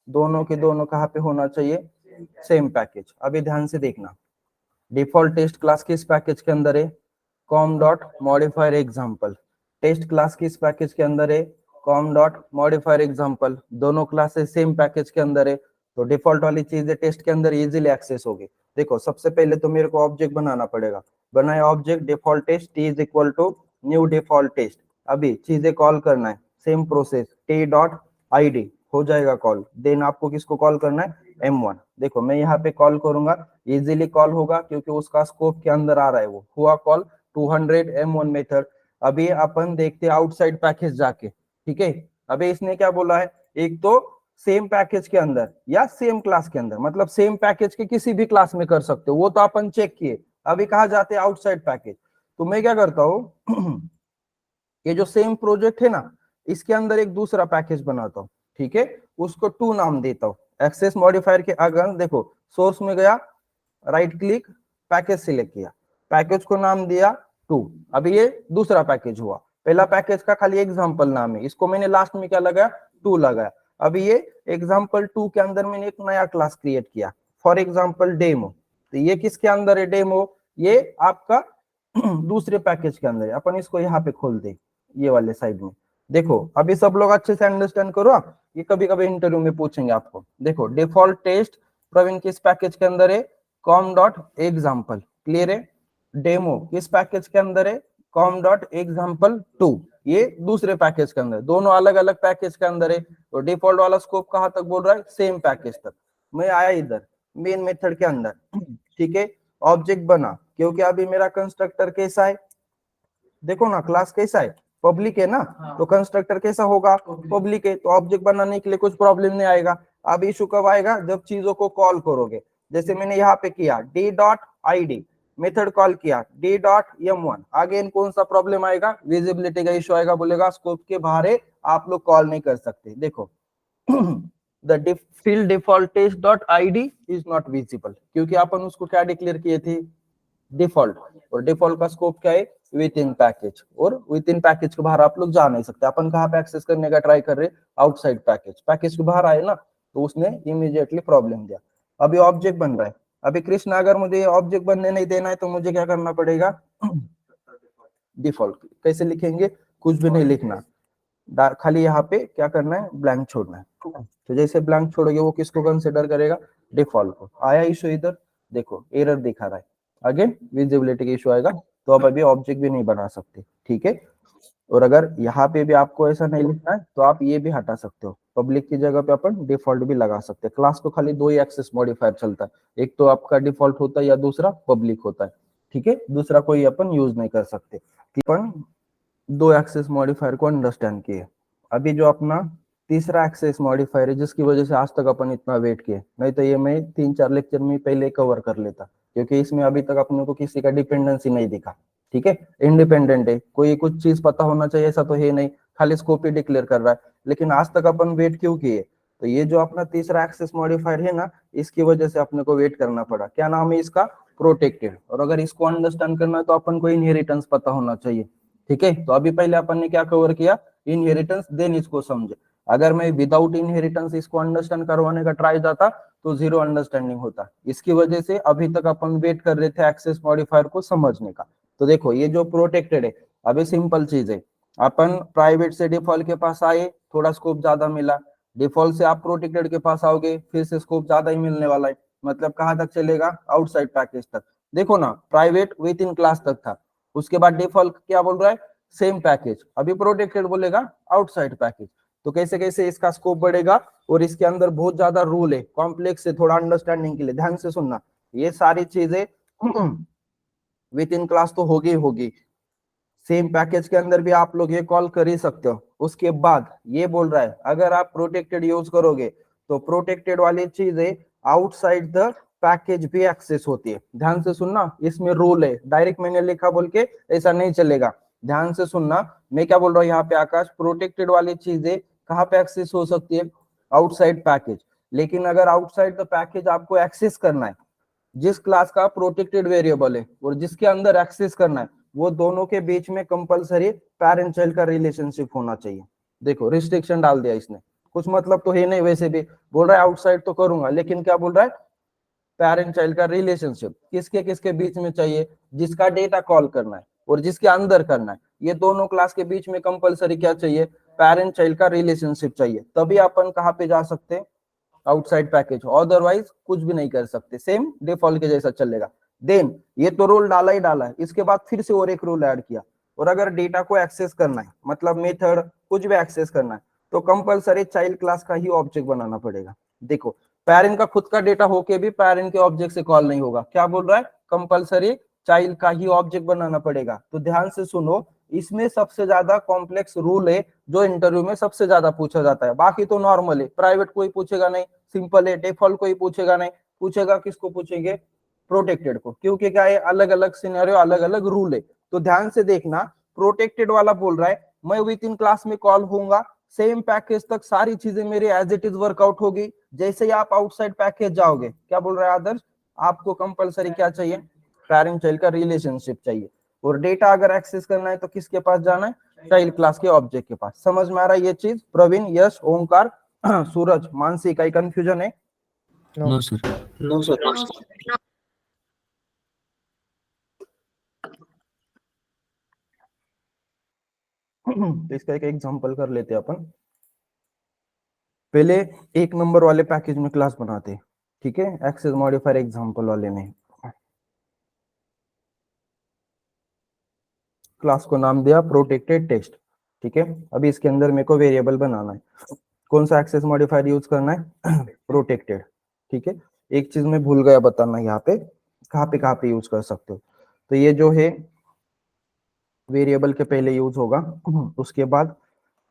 दोनों के दोनों कहाँ पे होना चाहिए, सेम पैकेज। अभी ध्यान से देखना, डिफॉल्ट टेस्ट क्लास किस पैकेज के अंदर है, com dot modifier example. Test class किस पैकेज के अंदर है, कॉम डॉट मॉडिफायर एग्जाम्पल। दोनों क्लासेस सेम पैकेज के अंदर है, तो डिफॉल्ट वाली चीजें टेस्ट के अंदर इजीली एक्सेस होगी। देखो सबसे पहले तो मेरे को ऑब्जेक्ट बनाना पड़ेगा, बनाए object default test, T is equal to new default test. अभी चीजें कॉल करना है, same process, T dot I D हो जाएगा कॉल। देन आपको किसको कॉल करना है, M1। देखो मैं यहाँ पे कॉल करूंगा, इजीली कॉल होगा क्योंकि उसका स्कोप के अंदर आ रहा है, वो हुआ कॉल 200 M1 मेथड। अभी अपन देखते हैं आउटसाइड पैकेज जाके। ठीक है, अभी इसने क्या बोला है, एक तो सेम पैकेज के अंदर या सेम क्लास के अंदर, मतलब सेम पैकेज के किसी भी क्लास में कर सकते हो, वो तो अपन चेक किए। अभी कहा जाते हैं आउटसाइड पैकेज, तो मैं क्या करता हूँ ये जो सेम प्रोजेक्ट है ना, इसके अंदर एक दूसरा पैकेज बनाता हूँ। ठीक है, उसको टू नाम देता हूँ। एक्सेस मॉडिफायर के अगर देखो सोर्स में गया, राइट क्लिक, पैकेज सिलेक्ट किया, पैकेज को नाम दिया टू। अभी ये दूसरा पैकेज हुआ, पहला पैकेज का खाली एग्जांपल नाम है, इसको मैंने लास्ट में क्या लगाया, टू लगाया। अभी ये एग्जांपल टू के अंदर मैंने एक नया क्लास क्रिएट किया, फॉर एग्जांपल डेमो। तो ये किसके अंदर है डेमो, ये आपका दूसरे पैकेज के अंदर है। अपन इसको यहाँ पे खोल दे, ये वाले साइड में। देखो अभी सब लोग अच्छे से अंडरस्टैंड करो, ये कभी कभी इंटरव्यू में पूछेंगे आपको। देखो डिफॉल्ट टेस्ट प्रवीण किस पैकेज के अंदर है, कॉम डॉट एग्जाम्पल, क्लियर है। डेमो किस पैकेज के अंदर है, कॉम डॉट एग्जाम्पल टू, ये दूसरे पैकेज के अंदर, दोनों अलग अलग पैकेज के अंदर है। तो डिफॉल्ट वाला स्कोप कहां तक बोल रहा है, सेम पैकेज तक। मैं आया इधर मेन मेथड के अंदर, ठीक है, ऑब्जेक्ट बना, क्योंकि अभी मेरा कंस्ट्रक्टर कैसा है, देखो ना क्लास कैसा है, पब्लिक है ना। हाँ। तो कंस्ट्रक्टर कैसा होगा, पब्लिक है, तो ऑब्जेक्ट बनाने के लिए कुछ प्रॉब्लम नहीं आएगा। अब इशू कब आएगा, जब चीजों को कॉल करोगे। जैसे मैंने यहाँ पे किया D dot I D, method call किया डी डॉट M1, आगे कौन सा प्रॉब्लम आएगा, विजिबिलिटी का इशू आएगा, बोलेगा स्कोप के बाहर है, आप लोग कॉल नहीं कर सकते। देखो the field default test dot id is not visible, क्योंकि अपन उसको क्या डिक्लेयर किए थे, डिफॉल्ट। और डिफॉल्ट का स्कोप क्या है, विद इन पैकेज, और विद इन पैकेज के बाहर आप लोग जा नहीं सकते। अपन कहाँ पे एक्सेस करने का ट्राई कर रहे, आउटसाइड पैकेज, पैकेज के बाहर आए ना, तो उसने इमीडिएटली प्रॉब्लम दिया। अभी ऑब्जेक्ट बन रहा है, अभी कृष्ण अगर मुझे ऑब्जेक्ट बनने नहीं देना है तो मुझे क्या करना पड़ेगा, डिफॉल्ट कैसे लिखेंगे, कुछ भी नहीं लिखना, खाली यहाँ पे क्या करना है, ब्लैंक छोड़ना है। तो जैसे ब्लैंक छोड़ोगे वो किसको कंसिडर करेगा, डिफॉल्ट को। आया इशू इधर, देखो एरर दिखा रहा है, अगेन विजिबिलिटी का इशू आएगा, तो अब अभी ऑब्जेक्ट भी नहीं बना सकते। ठीक है, और अगर यहाँ पे भी आपको ऐसा नहीं लिखना है तो आप ये भी हटा सकते हो, पब्लिक की जगह पे अपन डिफॉल्ट भी लगा सकते हैं। क्लास को खाली दो ही एक्सेस मॉडिफायर चलता है, एक तो आपका डिफॉल्ट होता है या दूसरा पब्लिक होता है। ठीक है, दूसरा कोई अपन यूज नहीं कर सकते। अपन दो एक्सेस मॉडिफायर को अंडरस्टैंड किए। अभी जो अपना तीसरा एक्सेस मॉडिफायर है, जिसकी वजह से आज तक अपन इतना वेट किए, नहीं तो ये मैं 3-4 लेक्चर में पहले कवर कर लेता, क्योंकि इसमें अभी तक अपने को किसी का डिपेंडेंसी नहीं दिखा। ठीक है, इंडिपेंडेंट है, कोई कुछ चीज पता होना चाहिए ऐसा तो है नहीं, खाली स्कोप ही डिक्लेयर कर रहा है। लेकिन आज तक अपन वेट क्यों किए, तो ये जो अपना तीसरा एक्सेस मॉडिफायर है ना, इसकी वजह से अपने को वेट करना पड़ा। क्या नाम है इसका, प्रोटेक्टेड। और अगर इसको अंडरस्टैंड करना है तो अपन को इनहेरिटेंस पता होना चाहिए। ठीक है, तो अभी पहले अपन ने क्या कवर किया, इनहेरिटेंस, देन इसको समझे। अगर मैं विदाउट इनहेरिटेंस इसको अंडरस्टैंड करवाने का ट्राई जाता तो जीरो अंडरस्टैंडिंग होता। इसकी वजह से अभी तक अपन वेट कर रहे थे एक्सेस मॉडिफायर को समझने का। तो देखो ये जो प्रोटेक्टेड है, अभी सिंपल चीज है, अपन प्राइवेट से डिफॉल्ट के पास आए, थोड़ा स्कोप ज्यादा मिला, डिफॉल्ट से आप प्रोटेक्टेड के पास आओगे, फिर से स्कोप ज्यादा ही मिलने वाला है, मतलब कहां तक चलेगा, आउटसाइड पैकेज तक। देखो ना, प्राइवेट विद इन क्लास तक था, उसके बाद डिफॉल्ट क्या बोल रहा है, सेम पैकेज, अभी प्रोटेक्टेड बोलेगा आउटसाइड पैकेज। तो कैसे कैसे इसका स्कोप बढ़ेगा, और इसके अंदर बहुत ज्यादा रूल है, कॉम्प्लेक्स है, थोड़ा अंडरस्टैंडिंग के लिए ध्यान से सुनना। ये सारी चीजें विद इन क्लास तो होगी होगी, सेम पैकेज के अंदर भी आप लोग ये कॉल कर ही सकते हो। उसके बाद ये बोल रहा है अगर आप प्रोटेक्टेड यूज करोगे तो प्रोटेक्टेड वाली चीजें आउटसाइड द पैकेज भी एक्सेस होती है। ध्यान से सुनना, इसमें रूल है, डायरेक्ट मैंने लिखा बोल के ऐसा नहीं चलेगा। ध्यान से सुनना, मैं क्या बोल रहा हूँ यहाँ पे आकाश, प्रोटेक्टेड वाली चीजें कहाँ पे एक्सेस हो सकती है, आउटसाइड पैकेज। लेकिन अगर आउटसाइड द पैकेज आपको एक्सेस करना है, जिस क्लास का प्रोटेक्टेड वेरिएबल है और जिसके अंदर एक्सेस करना है, वो दोनों के बीच में कंपलसरी पेरेंट चाइल्ड का रिलेशनशिप होना चाहिए। देखो रिस्ट्रिक्शन डाल दिया इसने, कुछ मतलब तो है नहीं, वैसे भी बोल रहा है आउटसाइड तो करूंगा, लेकिन क्या बोल रहा है, पेरेंट चाइल्ड का रिलेशनशिप किसके किसके बीच में चाहिए, जिसका डेटा कॉल करना है और जिसके अंदर करना है, ये दोनों क्लास के बीच में कंपलसरी क्या चाहिए, पेरेंट चाइल्ड का रिलेशनशिप चाहिए। तभी अपन कहाँ पे जा सकते हैं, आउटसाइड पैकेज, अदरवाइज कुछ भी नहीं कर सकते, सेम डिफॉल्ट के जैसा चलेगा। देन ये तो रूल डाला ही डाला है, इसके बाद फिर से और एक रूल ऐड किया, और अगर डेटा को एक्सेस करना है, मतलब मेथड कुछ भी एक्सेस करना है, तो कंपलसरी चाइल्ड क्लास का ही ऑब्जेक्ट बनाना पड़ेगा। देखो पेरेंट का खुद का डेटा होके भी पेरेंट के ऑब्जेक्ट से कॉल नहीं होगा, क्या बोल रहा है, कंपलसरी चाइल्ड का ही ऑब्जेक्ट बनाना पड़ेगा। तो ध्यान से सुनो, इसमें सबसे ज्यादा कॉम्प्लेक्स रूल है जो इंटरव्यू में सबसे ज्यादा पूछा जाता है, बाकी तो नॉर्मल है, प्राइवेट कोई पूछेगा नहीं, सिंपल है, डिफॉल्ट कोई पूछेगा नहीं, पूछेगा किसको पूछेंगे, प्रोटेक्टेड को, क्योंकि क्या है, अलग अलग सिनेरियो, अलग अलग रूल है। तो ध्यान से देखना, प्रोटेक्टेड वाला बोल रहा है मैं विद इन क्लास में कॉल होऊंगा, सेम पैकेज तक सारी चीजें मेरी एज इट इज वर्कआउट होगी, जैसे ही आप आउटसाइड पैकेज जाओगे, क्या बोल रहा है आदर्श, आपको कंपलसरी क्या चाहिए, पेरेंट चाइल्ड का रिलेशनशिप चाहिए, और डेटा अगर एक्सेस करना है तो किसके पास जाना है, चाइल्ड क्लास के ऑब्जेक्ट के पास। समझ में आ रहा है ये चीज, प्रवीण, यश, ओंकार, सूरज, मानसी, कहीं कंफ्यूजन है, नो सर। No sir. तो इसका एक एग्जांपल कर लेते हैं अपन, पहले एक नंबर वाले पैकेज में क्लास बनाते हैं, ठीक है, एक्सेस मॉडिफायर एग्जांपल वाले में क्लास को नाम दिया प्रोटेक्टेड टेस्ट, ठीक है। अभी इसके अंदर मेरे को वेरिएबल बनाना है, कौन सा एक्सेस मॉडिफायर यूज करना है, प्रोटेक्टेड, ठीक है। एक चीज मैं भूल गया बताना, यहाँ पे कहाँ पे यूज कर सकते हो, तो ये जो है वेरिएबल के पहले यूज होगा, उसके बाद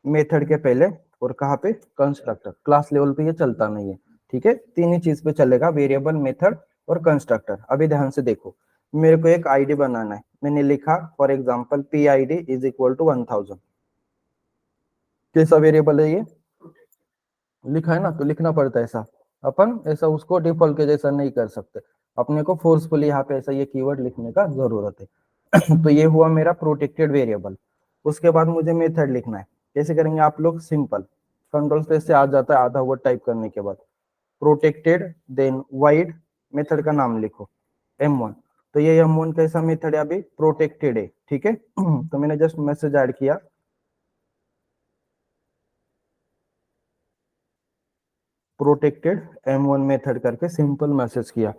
मेथड के पहले, और कहाँ पे, कंस्ट्रक्टर, क्लास लेवल पे ये चलता नहीं है, ठीक है, तीन ही चीज पे चलेगा, वेरिएबल, मेथड और कंस्ट्रक्टर। अभी ध्यान से देखो, मेरे को एक आईडी बनाना है, मैंने लिखा for example P I D is equal to 1000, कैसा वेरिएबल है ये, लिखा है ना, तो लिखना पड़ता है ऐसा, अपन ऐसा उसको डिफॉल्ट के जैसा नहीं कर सकते, अपने को फोर्सफुली यहाँ पे ऐसा ये कीवर्ड लिखने का जरूरत है। तो ये हुआ मेरा प्रोटेक्टेड वेरिएबल। उसके बाद मुझे मेथड लिखना है, कैसे करेंगे आप लोग, सिंपल, कंट्रोल स्पेस से आ जाता है आधा वर्ड टाइप करने के बाद, प्रोटेक्टेड देन वाइड, मेथड का नाम लिखो M1। तो ये M1 कैसा मेथड है, अभी प्रोटेक्टेड है, ठीक है। तो मैंने जस्ट मैसेज ऐड किया, प्रोटेक्टेड M1 मेथड करके सिंपल मैसेज किया।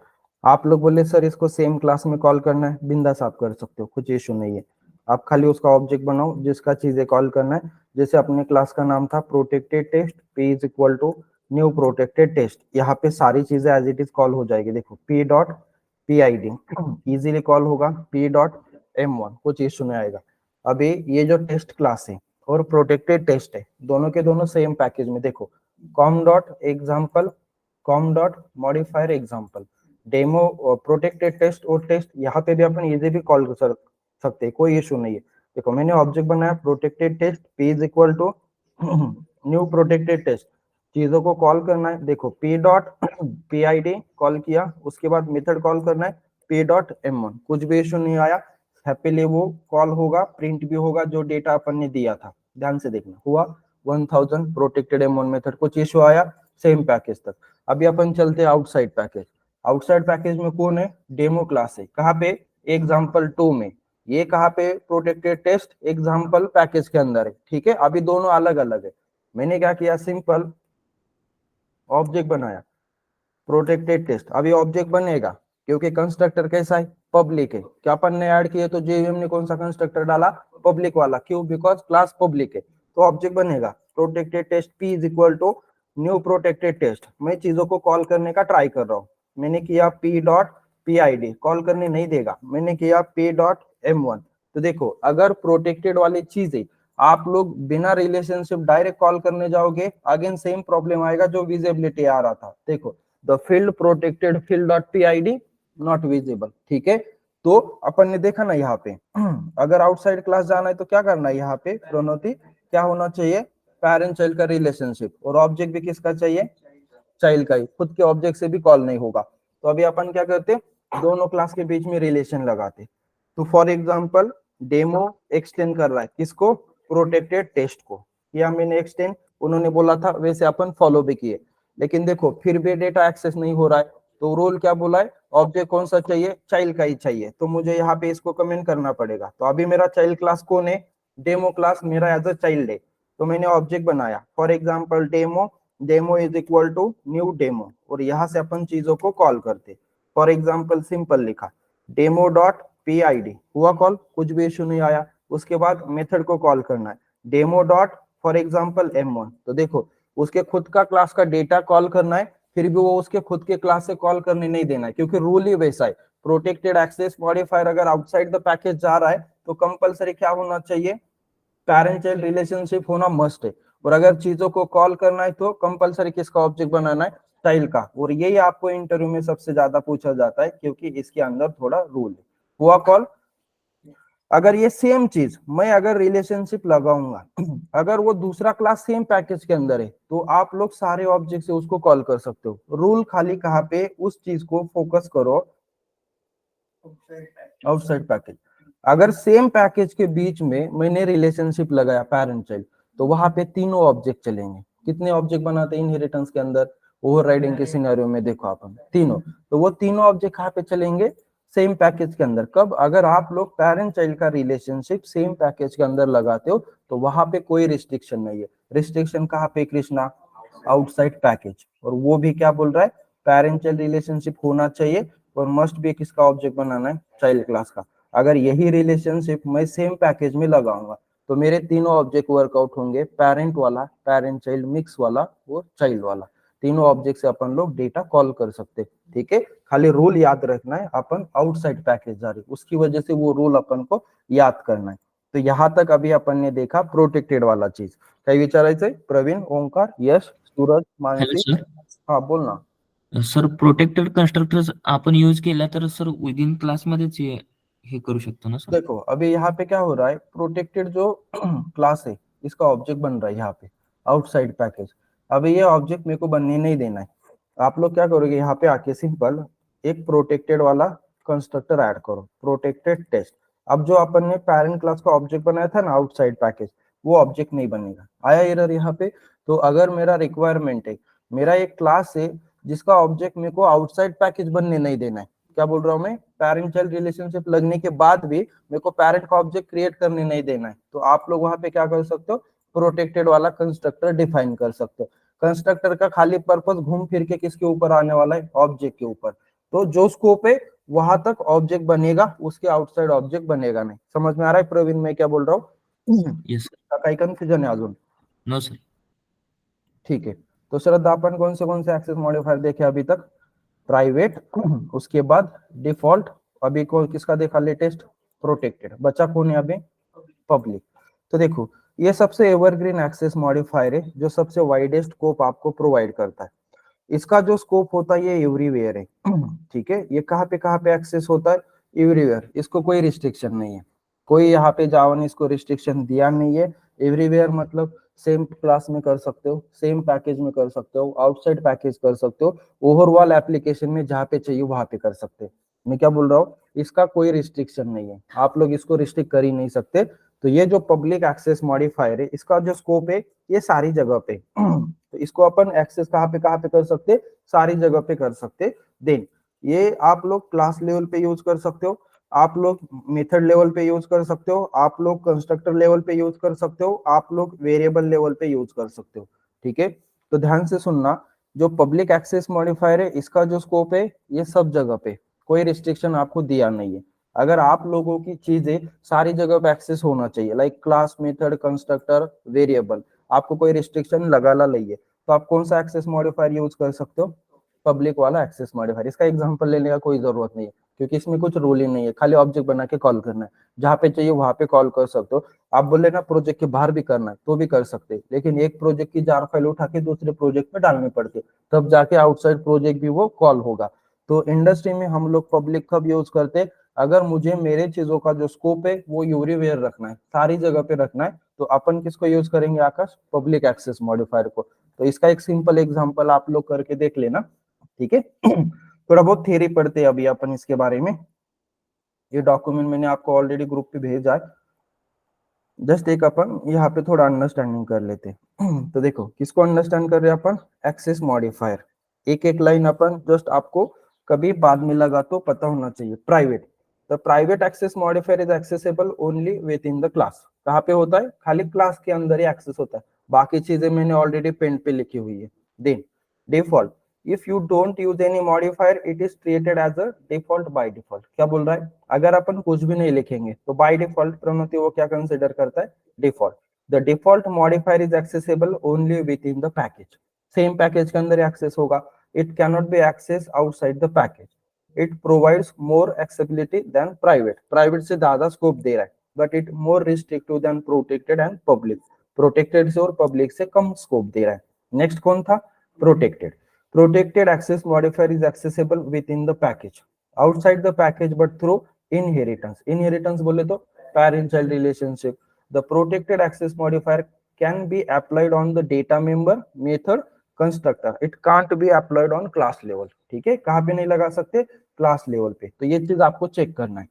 आप लोग बोले सर इसको सेम क्लास में कॉल करना है, बिंदास आप कर सकते हो, कुछ इशू नहीं है, आप खाली उसका ऑब्जेक्ट बनाओ जिसका चीजें कॉल करना है। जैसे अपने क्लास का नाम था protected test, p is equal to new protected test, यहाँ पे सारी चीजें एज इट इज कॉल हो जाएगी, देखो p dot P I D easily call होगा, p डॉट M1, कुछ इशू नहीं आएगा। अभी ये जो टेस्ट क्लास है और प्रोटेक्टेड टेस्ट है, दोनों के दोनों सेम पैकेज में, देखो com dot example, com dot modifier example, demo, protected test और टेस्ट, यहाँ पे भी अपन इजी भी कॉल कर सकते हैं, कोई इशू नहीं है। देखो मैंने ऑब्जेक्ट बनाया protected test, p is equal to new protected test, चीजों को कॉल करना है, देखो p dot P I D call किया, उसके बाद मेथड कॉल करना है p डॉट M1, कुछ भी इशू नहीं आया, हैप्पीली वो कॉल होगा, प्रिंट भी होगा जो डेटा अपन ने दिया था। ध्यान से देखना, हुआ 1000 प्रोटेक्टेड M1 मेथड, कुछ इशू आया, सेम पैकेज तक। अभी अपन चलते हैं आउटसाइड पैकेज। आउटसाइड पैकेज में कौन है, डेमो क्लास है, कहाँ पे, एग्जाम्पल 2 में, ये कहाँ पे, प्रोटेक्टेड टेस्ट एग्जाम्पल पैकेज के अंदर है, ठीक है। अभी दोनों अलग अलग है, मैंने क्या किया, सिंपल ऑब्जेक्ट बनाया प्रोटेक्टेड टेस्ट, अभी ऑब्जेक्ट बनेगा, क्योंकि कंस्ट्रक्टर कैसा है, पब्लिक है। क्या अपन ने ऐड किए तो जेवीएम ने कौन सा कंस्ट्रक्टर डाला, पब्लिक वाला, क्यों, बिकॉज क्लास पब्लिक है, तो ऑब्जेक्ट बनेगा protected test p is equal to new protected test. मैं चीजों को कॉल करने का ट्राई कर रहा हूँ, मैंने किया p डॉट pid, कॉल करने नहीं देगा, मैंने किया p डॉट m1। तो देखो अगर प्रोटेक्टेड वाली चीज है, आप लोग बिना रिलेशनशिप डायरेक्ट कॉल करने जाओगे, अगेन सेम प्रॉब्लम आएगा जो विजिबिलिटी आ रहा था। देखो the field protected field dot pid not visible, ठीक है। तो अपन ने देखा ना यहाँ पे अगर आउटसाइड क्लास जाना है तो क्या करना है, यहाँ पे प्रोनोटी क्या होना चाहिए, पेरेंट चाइल्ड का रिलेशनशिप, और ऑब्जेक्ट भी किसका चाहिए, चाइल्ड का ही, खुद के ऑब्जेक्ट से भी कॉल नहीं होगा। तो अभी अपन क्या करते, दोनों क्लास के बीच में रिलेशन लगाते। तो फॉर एग्जांपल डेमो एक्सटेंड कर रहा है किसको, प्रोटेक्टेड टेस्ट को, या मैंने एक्सटेंड, उन्होंने बोला था वैसे अपन फॉलो भी किए, लेकिन देखो फिर भी डेटा एक्सेस नहीं हो रहा है। तो रूल क्या बोला है, ऑब्जेक्ट कौन सा चाहिए, चाइल्ड का ही चाहिए, तो मुझे यहाँ पे इसको कमेंट करना पड़ेगा। तो अभी मेरा चाइल्ड क्लास कौन है, डेमो क्लास मेरा एज अ चाइल्ड है, तो मैंने ऑब्जेक्ट बनाया for example demo, demo is equal to new demo, और यहाँ से अपन चीजों को कॉल करते। फॉर एग्जांपल सिंपल लिखा डेमो डॉट pid, हुआ कॉल, कुछ भी इशू नहीं आया। उसके बाद मेथड को कॉल करना है demo dot for example m1, तो देखो उसके खुद का क्लास का डेटा कॉल करना है, फिर भी वो उसके खुद के क्लास से कॉल करने नहीं देना है, क्योंकि रूल ही वैसा है। प्रोटेक्टेड एक्सेस मॉडिफायर अगर आउटसाइड द पैकेज जा रहा है तो कंपलसरी क्या होना चाहिए, पेरेंट चाइल्ड रिलेशनशिप होना मस्ट है। और अगर चीजों को कॉल करना है तो कंपलसरी किसका ऑब्जेक्ट बनाना है, चाइल्ड का। और यही आपको इंटरव्यू में सबसे ज्यादा पूछा जाता है, क्योंकि इसके अंदर थोड़ा रूल है। हुआ कॉल, अगर ये सेम चीज मैं अगर रिलेशनशिप लगाऊंगा अगर वो दूसरा क्लास सेम पैकेज के अंदर है, तो आप लोग सारे ऑब्जेक्ट से उसको कॉल कर सकते हो। रूल खाली कहाँ पे, उस चीज को फोकस करो, आउटसाइड पैकेज। अगर सेम पैकेज के बीच में मैंने रिलेशनशिप लगाया पेरेंट चाइल्ड, तो वहां पे तीनों ऑब्जेक्ट चलेंगे। कितने ऑब्जेक्ट बनाते हैं इनहेरिटेंस के अंदर, ओवरराइडिंग के सिनेरियो में देखो अपन तीनों, तो वो तीनों ऑब्जेक्ट कहाँ पे चलेंगे, सेम पैकेज के अंदर। कब, अगर आप लोग पेरेंट चाइल्ड का रिलेशनशिप सेम पैकेज के अंदर लगाते हो, तो वहां पे कोई रिस्ट्रिक्शन नहीं है। रिस्ट्रिक्शन कहाँ पे कृष्णा, आउटसाइड पैकेज। और वो भी क्या बोल रहा है, पेरेंट चाइल्ड रिलेशनशिप होना चाहिए, और मस्ट भी किसका ऑब्जेक्ट बनाना है, चाइल्ड क्लास का। अगर यही रिलेशनशिप मैं सेम पैकेज में लगाऊंगा तो मेरे तीनों ऑब्जेक्ट वर्कआउट होंगे, पेरेंट वाला, पेरेंट चाइल्ड मिक्स वाला और चाइल्ड वाला। तीनों ऑब्जेक्ट से अपन लोग डेटा कॉल कर सकते, ठीक है। खाली रूल याद रखना है, अपन आउटसाइड पैकेज जा रहे, उसकी वजह से वो रूल अपन को याद करना है। तो यहाँ तक अभी अपन ने देखा प्रोटेक्टेड वाला चीज। काही विचारायचंय प्रवीण, ओंकार, यश, सूरज, हॅलो मानसी? सर. हाँ बोल ना। सर प्रोटेक्टेड कन्स्ट्रक्टर्स आपण यूज केला तर सर विदिन क्लासमध्येच हे करू शकतो ना सर? देखो अभी यहाँ पे क्या हो रहा है, प्रोटेक्टेड जो क्लास है इसका ऑब्जेक्ट बन रहा है यहाँ पे आउटसाइड पैकेज। अभी ये ऑब्जेक्ट मेरे को बनने नहीं देना है। आप लोग क्या करोगे, यहाँ पे आके सिंपल एक प्रोटेक्टेड वाला कंस्ट्रक्टर ऐड करो, प्रोटेक्टेड टेस्ट। अब जो अपन ने पेरेंट क्लास का ऑब्जेक्ट बनाया था ना आउटसाइड पैकेज, वो ऑब्जेक्ट नहीं बनेगा। आया एरर यहाँ पे? तो अगर मेरा रिक्वायरमेंट है, मेरा एक क्लास है जिसका ऑब्जेक्ट मेरे को आउटसाइड पैकेज बनने नहीं देना है, क्या बोल रहा हूँ मैं, पेरेंट चाइल्ड रिलेशनशिप लगने के बाद भी मेरे को पेरेंट का ऑब्जेक्ट क्रिएट करने नहीं देना है, तो आप लोग वहां पे क्या कर सकते हो, प्रोटेक्टेड वाला कंस्ट्रक्टर डिफाइन कर सकते हो। कंस्ट्रक्टर का खाली पर्पस घूम फिर के किसके ऊपर आने वाला है, ऑब्जेक्ट के ऊपर। तो जो स्कोप है वहां तक ऑब्जेक्ट बनेगा, उसके आउटसाइड ऑब्जेक्ट बनेगा नहीं। समझ में आ रहा है प्रवीण मैं क्या बोल रहा हूँ? Yes sir. काही कन्फ्युजन है अजून? No sir. ठीक है। तो श्रद्धा अपन कौन से एक्सेस मॉडिफायर देखे अभी तक, प्राइवेट, उसके बाद डिफॉल्ट, अभी को किसका देखा लेटेस्ट, प्रोटेक्टेड, बचा कौन है अभी, पब्लिक। तो देखो ये सबसे एवरग्रीन एक्सेस मॉडिफायर है जो सबसे वाइडेस्ट स्कोप आपको प्रोवाइड करता है। इसका जो स्कोप होता है ये एवरीवेयर है ठीक है। ये कहाँ पे एक्सेस होता है, एवरीवेयर, इसको कोई रिस्ट्रिक्शन नहीं है। कोई यहाँ पे जावा ने इसको रिस्ट्रिक्शन दिया नहीं है। एवरीवेयर मतलब सेम क्लास में कर सकते हो, सेम पैकेज में कर सकते हो, आउटसाइड पैकेज कर सकते हो, ओवरऑल एप्लीकेशन में जहाँ पे चाहिए वहां पे कर सकते हो। मैं क्या बोल रहा हूँ, इसका कोई रिस्ट्रिक्शन नहीं है, आप लोग इसको रिस्ट्रिक्ट कर ही नहीं सकते। तो ये जो पब्लिक एक्सेस मॉडिफायर है इसका जो स्कोप है ये सारी जगह पे तो इसको अपन एक्सेस कहाँ पे कर सकते, सारी जगह पे कर सकते। देन ये आप लोग क्लास लेवल पे यूज कर सकते हो, आप लोग मेथड लेवल पे यूज कर सकते हो, आप लोग कंस्ट्रक्टर लेवल पे यूज कर सकते हो, आप लोग वेरिएबल लेवल पे यूज कर सकते हो, ठीक है। तो ध्यान से सुनना, जो पब्लिक एक्सेस मॉडिफायर है इसका जो स्कोप है ये सब जगह पे, कोई रिस्ट्रिक्शन आपको दिया नहीं है। अगर आप लोगों की चीजें सारी जगह पे एक्सेस होना चाहिए, like class, method, constructor, variable, आपको कोई रिस्ट्रिक्शन लगाना नहीं है, तो आप कौन सा एक्सेस मॉडिफायर यूज कर सकते हो? पब्लिक वाला एक्सेस मॉडिफायर। इसका एग्जांपल लेने का कोई जरूरत नहीं है, क्योंकि इसमें कुछ रूल ही नहीं है, खाली ऑब्जेक्ट बना के कॉल करना है, जहाँ पे चाहिए वहां पे कॉल कर सकते हो। आप बोले ना प्रोजेक्ट के बाहर भी करना है तो भी कर सकते हैं, लेकिन एक प्रोजेक्ट की जार फाइल उठा के दूसरे प्रोजेक्ट में डालनी पड़ती है, तब जाके आउटसाइड प्रोजेक्ट भी वो कॉल होगा। तो इंडस्ट्री में हम लोग पब्लिक कब यूज करते हैं? अगर मुझे मेरे चीजों का जो स्कोप है वो एवरीवेयर रखना है, सारी जगह पे रखना है, तो अपन किसको यूज करेंगे आकाश? पब्लिक एक्सेस मॉडिफायर को। तो इसका एक सिंपल एग्जांपल आप लोग करके देख लेना, ठीक है? थोड़ा बहुत थियरी पढ़ते हैं अभी अपन इसके बारे में। ये डॉक्यूमेंट मैंने आपको ऑलरेडी ग्रुप पे भेजा है, जस्ट एक अपन यहाँ पे थोड़ा अंडरस्टैंडिंग कर लेते हैं। तो देखो किसको अंडरस्टैंड कर रहे हैं अपन? Access modifier. एक एक लाइन अपन जस्ट आपको कभी बाद में लगा तो पता होना चाहिए। Private, the private access modifier is accessible only within the class. कहाँ पे होता है? खाली क्लास के अंदर ही एक्सेस होता है, बाकी चीजें मैंने ऑलरेडी पेन पे लिखी हुई है। Then default, if you don't use any modifier it is treated as a default by default। क्या बोल रहा है? अगर अपन कुछ भी नहीं लिखेंगे तो बाय डिफॉल्ट प्रोन्नति वो क्या कंसिडर करता है? Default. The default modifier is accessible only within the package. Same package के अंदर एक्सेस होगा। It cannot be access outside the package. It provides more accessibility than private. Private से ज्यादा स्कोप दे रहा है, but it more restrictive than protected and public. Protected से और पब्लिक से कम स्कोप दे रहा है। नेक्स्ट कौन था? Protected. Protected access modifier is accessible within the package, outside the package but through inheritance। Inheritance बोले तो parent-child relationship। The protected access modifier can be applied on the data member, method, constructor। It can't be applied on class level। ठीक है, कहाँ पे नहीं लगा सकते? Class level पे। तो ये चीज आपको चेक करना है।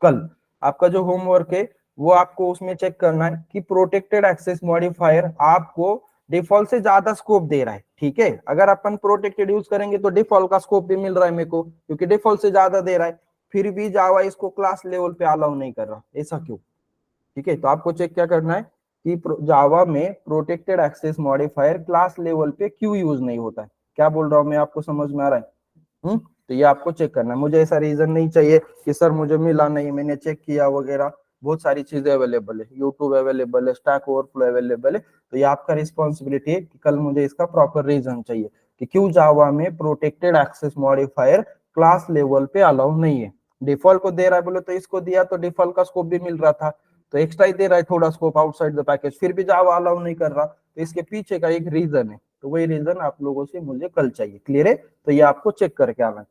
कल आपका जो होमवर्क है वो आपको उसमें चेक करना है कि प्रोटेक्टेड एक्सेस मॉडिफायर आपको डिफॉल्ट से ज्यादा स्कोप दे रहा है। ठीक है, अगर अपन प्रोटेक्टेड यूज करेंगे तो डिफॉल्ट का स्कोप भी मिल रहा है मेरे को, क्योंकि डिफॉल्ट से ज्यादा दे रहा है, फिर भी जावा इसको क्लास लेवल पे अलाउ नहीं कर रहा, ऐसा क्यों? ठीक है, तो आपको चेक क्या करना है कि जावा में protected access modifier class level पे क्यों यूज नहीं होता है। क्या बोल रहा हूँ मैं, आपको समझ में आ रहा है? तो ये आपको चेक करना है। मुझे ऐसा रीजन नहीं चाहिए कि सर मुझे मिला नहीं, मैंने चेक किया वगैरह। बहुत सारी चीजें अवेलेबल है, यूट्यूब अवेलेबल है, स्टैक ओवरफ्लो अवेलेबल है। तो ये आपका रिस्पॉन्सिबिलिटी है कि कल मुझे इसका प्रॉपर रीजन चाहिए कि क्यों जावा में protected access modifier class level allow अलाउ नहीं है। डिफॉल्ट को दे रहा है बोले तो इसको दिया तो डिफॉल्ट का स्कोप भी मिल रहा था, तो एक्स्ट्रा ही दे रहा है थोड़ा स्कोप आउटसाइड द पैकेज, फिर भी जावा अलाउ नहीं कर रहा। तो इसके पीछे का एक रीजन है, तो वही रीजन आप लोगों से मुझे कल चाहिए। क्लियर है? तो ये आपको चेक करके आना है।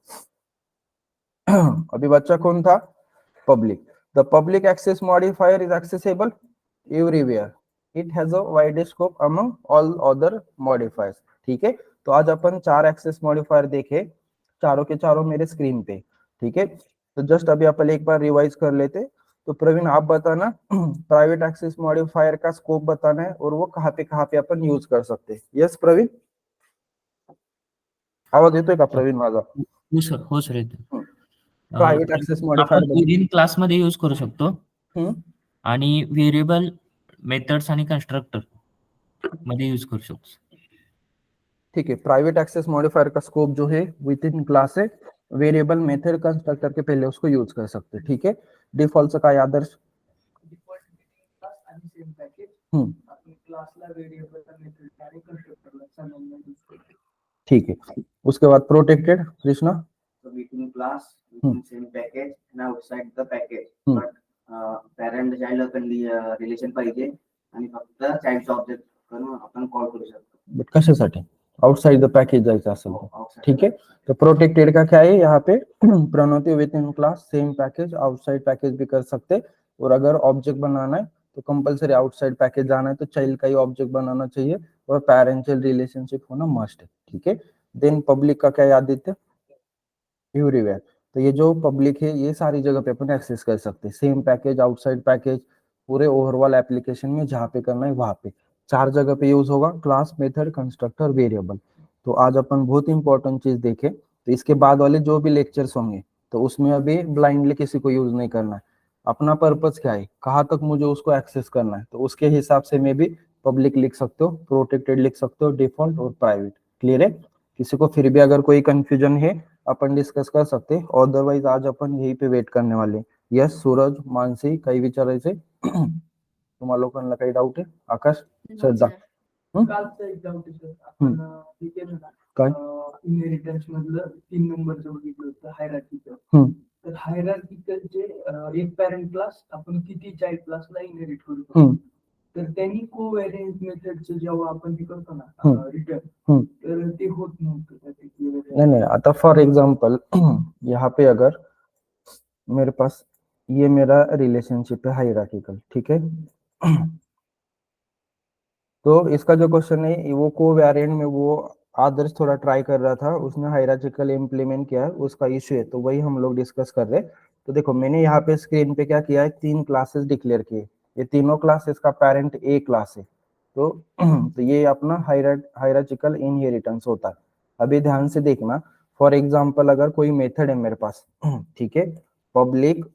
अभी बच्चा कौन था? Public. The public access modifier is accessible everywhere. It has a wide scope among all other modifiers. ठीक है, तो आज अपन 4 एक्सेस मॉडिफायर देखे, चारों के चारों मेरे स्क्रीन पे। ठीक है, तो जस्ट अभी अपन एक बार रिवाइज कर लेते। तो प्रवीण आप बताना, प्राइवेट एक्सेस मॉडिफायर का स्कोप बताना है और वो कहाँ पे अपन यूज कर सकते हैं। यस प्रवीण, आवाज येतोय का प्रवीण माझा? हो सर, हो सर येतो. प्राइवेट एक्सेस आपण मॉडिफायर विदिन क्लासमध्ये यूज करू शकतो बद्दल आणि व्हेरिएबल, मेथड्स आणि कन्स्ट्रक्टर मध्ये यूज करू शकतो. ठीक है, प्राइवेट एक्सेस मॉडिफायर का स्कोप जो है विद इन क्लास है, वेरिएबल, मेथड, कंस्ट्रक्टर के पहले उसको यूज कर सकते हैं। ठीक है, डिफॉल्टचं काय आदर्श? ठीक है, उसके बाद protected Krishna. within class, within same package and outside the package. But parent child relation पाहिजे आणि फक्त चाइल्ड ऑब्जेक्ट करून आपण कॉल करू शकतो. बट कशासाठी? आउटसाइड द पैकेज जायचं असेल तर. ठीक है, तो प्रोटेक्टेड का क्या है यहाँ पे? प्रोनोटिव with in class, same package, outside package भी कर सकते। और अगर ऑब्जेक्ट बनाना है तो कंपलसरी आउटसाइड पैकेज जाना है, तो चाइल्ड का ही ऑब्जेक्ट बनाना चाहिए और पैरेंटल रिलेशनशिप होना मस्ट है। ठीक है, देन पब्लिक का क्या याद देते? एवरीवेयर। तो ये जो पब्लिक है ये सारी जगह पे अपन एक्सेस कर सकते हैं, सेम पैकेज, आउटसाइड पैकेज, पूरे ओवरऑल एप्लीकेशन में जहाँ पे करना है वहां पे 4 जगह पे यूज होगा, क्लास, मेथड, कंस्ट्रक्टर, वेरिएबल। तो आज अपन बहुत इंपॉर्टेंट चीज देखे। तो इसके बाद वाले जो भी लेक्चर्स होंगे तो उसमें अभी ब्लाइंडली किसी को यूज नहीं करना है। अपना पर्पज क्या है, कहाँ तक मुझे उसको एक्सेस करना है, तो उसके हिसाब से मैं भी पब्लिक लिख सकते हो, प्रोटेक्टेड लिख सकते हो, डिफॉल्ट और प्राइवेट। क्लियर है? किसी को फिर भी अगर कोई कंफ्यूजन है अपन डिस्कस कर सकते, अदरवाइज आज अपन यही पे वेट करने वाले. यस सूरज, मानसी, काही विचारायचे? तुम्हाला लोकांना काही डाऊट आहे? आकाश, श्रद्धा, कालचा एक डाऊट आहे सर, आपण हे केलं ना काय? इनहेरिटन्स मधलं 3 नंबरचं बघितलं होतं हायरार्किकल. हम्म. तर हायरार्किकलचे एक पॅरेंट क्लास आपण किती चाइल्ड क्लासला इनहेरिट करू शकतो. हम्म. तर त्यांनी कोव्हेरियंट मेथडचं जेव्हा आपण हे करतो ना रिटर्न, हम्म. तर ते होत नव्हतं त्या नहीं नहीं, आता फॉर एग्जाम्पल यहाँ पे अगर मेरे पास ये मेरा रिलेशनशिप है हायरार्किकल, ठीक है. तो इसका जो क्वेश्चन है वो कोवेरिएंट में वो आदर्श थोड़ा ट्राई कर रहा था, उसने हायरार्किकल इम्प्लीमेंट किया है, उसका इश्यू है, तो वही हम लोग डिस्कस कर रहे हैं. तो देखो मैंने यहाँ पे स्क्रीन पे क्या किया है, 3 क्लासेस डिक्लेयर किए. ये तीनों क्लासेस का पेरेंट ए क्लास है. तो ये अपना हायरार्किकल इनहेरिटेंस होता है. अभी ध्यान से देखना, फॉर एग्जाम्पल अगर कोई मेथड है मेरे पास, ठीक है, पब्लिक,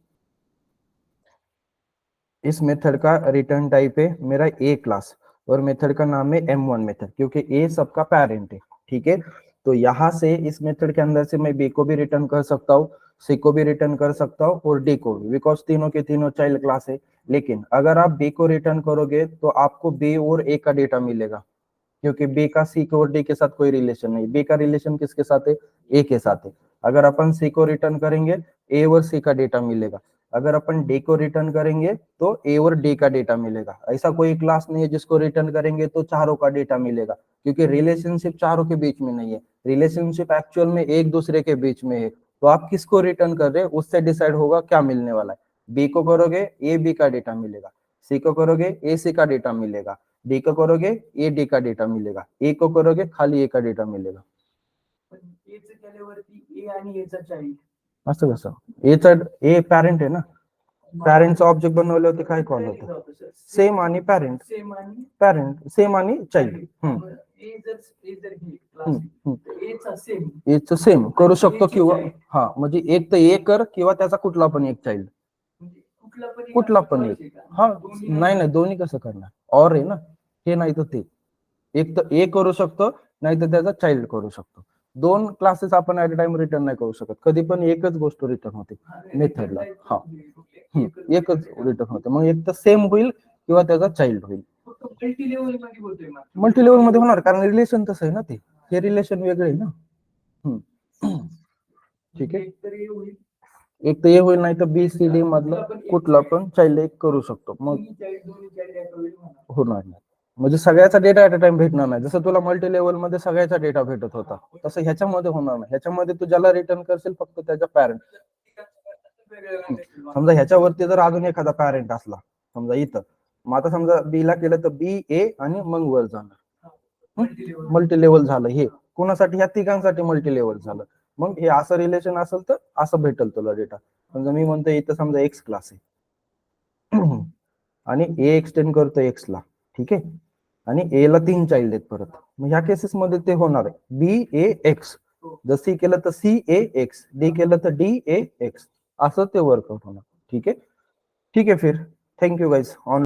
इस मेथड का रिटर्न टाइप है मेरा ए क्लास और मेथड का नाम है M1 मेथड, क्योंकि ए सबका पेरेंट है, ठीक है. तो यहाँ से इस मेथड के अंदर से मैं बी को भी रिटर्न कर सकता हूँ, सी को भी रिटर्न कर सकता हूँ और डी को भी, बिकॉज तीनों के तीनों चाइल्ड क्लास है. लेकिन अगर आप बी को रिटर्न करोगे तो आपको बी और ए का डेटा मिलेगा, क्योंकि बी का सी को और डी के साथ कोई रिलेशन नहीं. बी का रिलेशन किसके साथ है? ए के साथ है. अगर अपन सी को रिटर्न करेंगे ए और सी का डेटा मिलेगा. अगर अपन डी को रिटर्न करेंगे तो ए और डी का डेटा मिलेगा. ऐसा कोई क्लास नहीं है जिसको रिटर्न करेंगे तो चारों का डेटा मिलेगा, क्योंकि रिलेशनशिप चारों के बीच में नहीं है. रिलेशनशिप एक्चुअल में एक दूसरे के बीच में है. तो आप किसको रिटर्न कर रहे हैं उससे डिसाइड होगा क्या मिलने वाला है. बी को करोगे ए बी का डेटा मिलेगा, सी को करोगे ए सी का डेटा मिलेगा, डी को करोगे ए डी का डेटा मिलेगा, ए को करोगे खाली ए का डेटा मिलेगा. पण एचं केल्यावरती ए आणि एचा चाइल्ड असं कसं? एचा ए पॅरेंट आहे ना, पॅरेंटचं ऑब्जेक्ट बनवलं होते काय कॉल होतं? सेम आणि पॅरेंट, सेम आणि पॅरेंट सेम आणि चाइल्ड. ए जर हे क्लास तर एचा सेम एच सेम करू शकतो किंवा हा म्हणजे एक तर ए कर किंवा त्याचा कुठला पण एक चाइल्ड, म्हणजे कुठला पण एक. हा नाही नाही, दोन्ही कसं करणार? और आहे ना, हे नाही तर ते. एक तर ए करू शकतो, नाही तर त्याचा चाइल्ड करू शकतो. दोन क्लासेस आपण ऍट टाइम रिटर्न नाही करू शकत, कधी पण एकच गोष्ट रिटर्न होते मेथडला. हा एकच रिटर्न होते. मग एक तर सेम होईल किंवा त्याचा चाइल्ड होईल. मल्टी लेवल मध्ये होतोय मग. मल्टी लेवल मध्ये होणार, कारण रिलेशन तसं आहे ना, ते हे रिलेशन वेगळे आहे ना. ठीक आहे, तर हे होईल एक तर ए होईल, नाही तर बी सी डी मधलं कुठला पण चाइल्ड एक करू शकतो. मग दोन्ही चाइल्ड होईल म्हणा. होणार नाही, म्हणजे सगळ्याचा डेटा ऍट अ टाइम भेटणार नाही. जसं तुला मल्टी लेवल मध्ये सगळ्याचा डेटा भेटत होता, तसं ह्याच्यामध्ये होणार नाही. ह्याच्यामध्ये तू ज्याला रिटर्न करशील फक्त त्याचा पॅरेंट. समजा ह्याच्यावरती जर अजून एखादा पॅरेंट असला, समजा इथं, मग आता समजा बी ला केलं तर बी ए आणि मग वर जाणार. मल्टी लेवल झालं हे कोणासाठी? ह्या तिघांसाठी मल्टी लेवल झालं. मग हे असं रिलेशन असेल तर असं भेटेल तुला डेटा. समजा मी म्हणतो इथं समजा एक्स क्लास आहे आणि ए एक्सटेंड करतो एक्स ला, ठीक आहे, आणि ए ला 3 चाइल्ड आहेत परत. मग ह्या केसेस मध्ये ते होणार आहे बी ए एक्स, जर सी केलं तर सी ए एक्स, डी केलं तर डी ए एक्स, असं ते वर्कआउट होणार. ठीक आहे, ठीक आहे. फिर थँक्यू गाइस. ऑन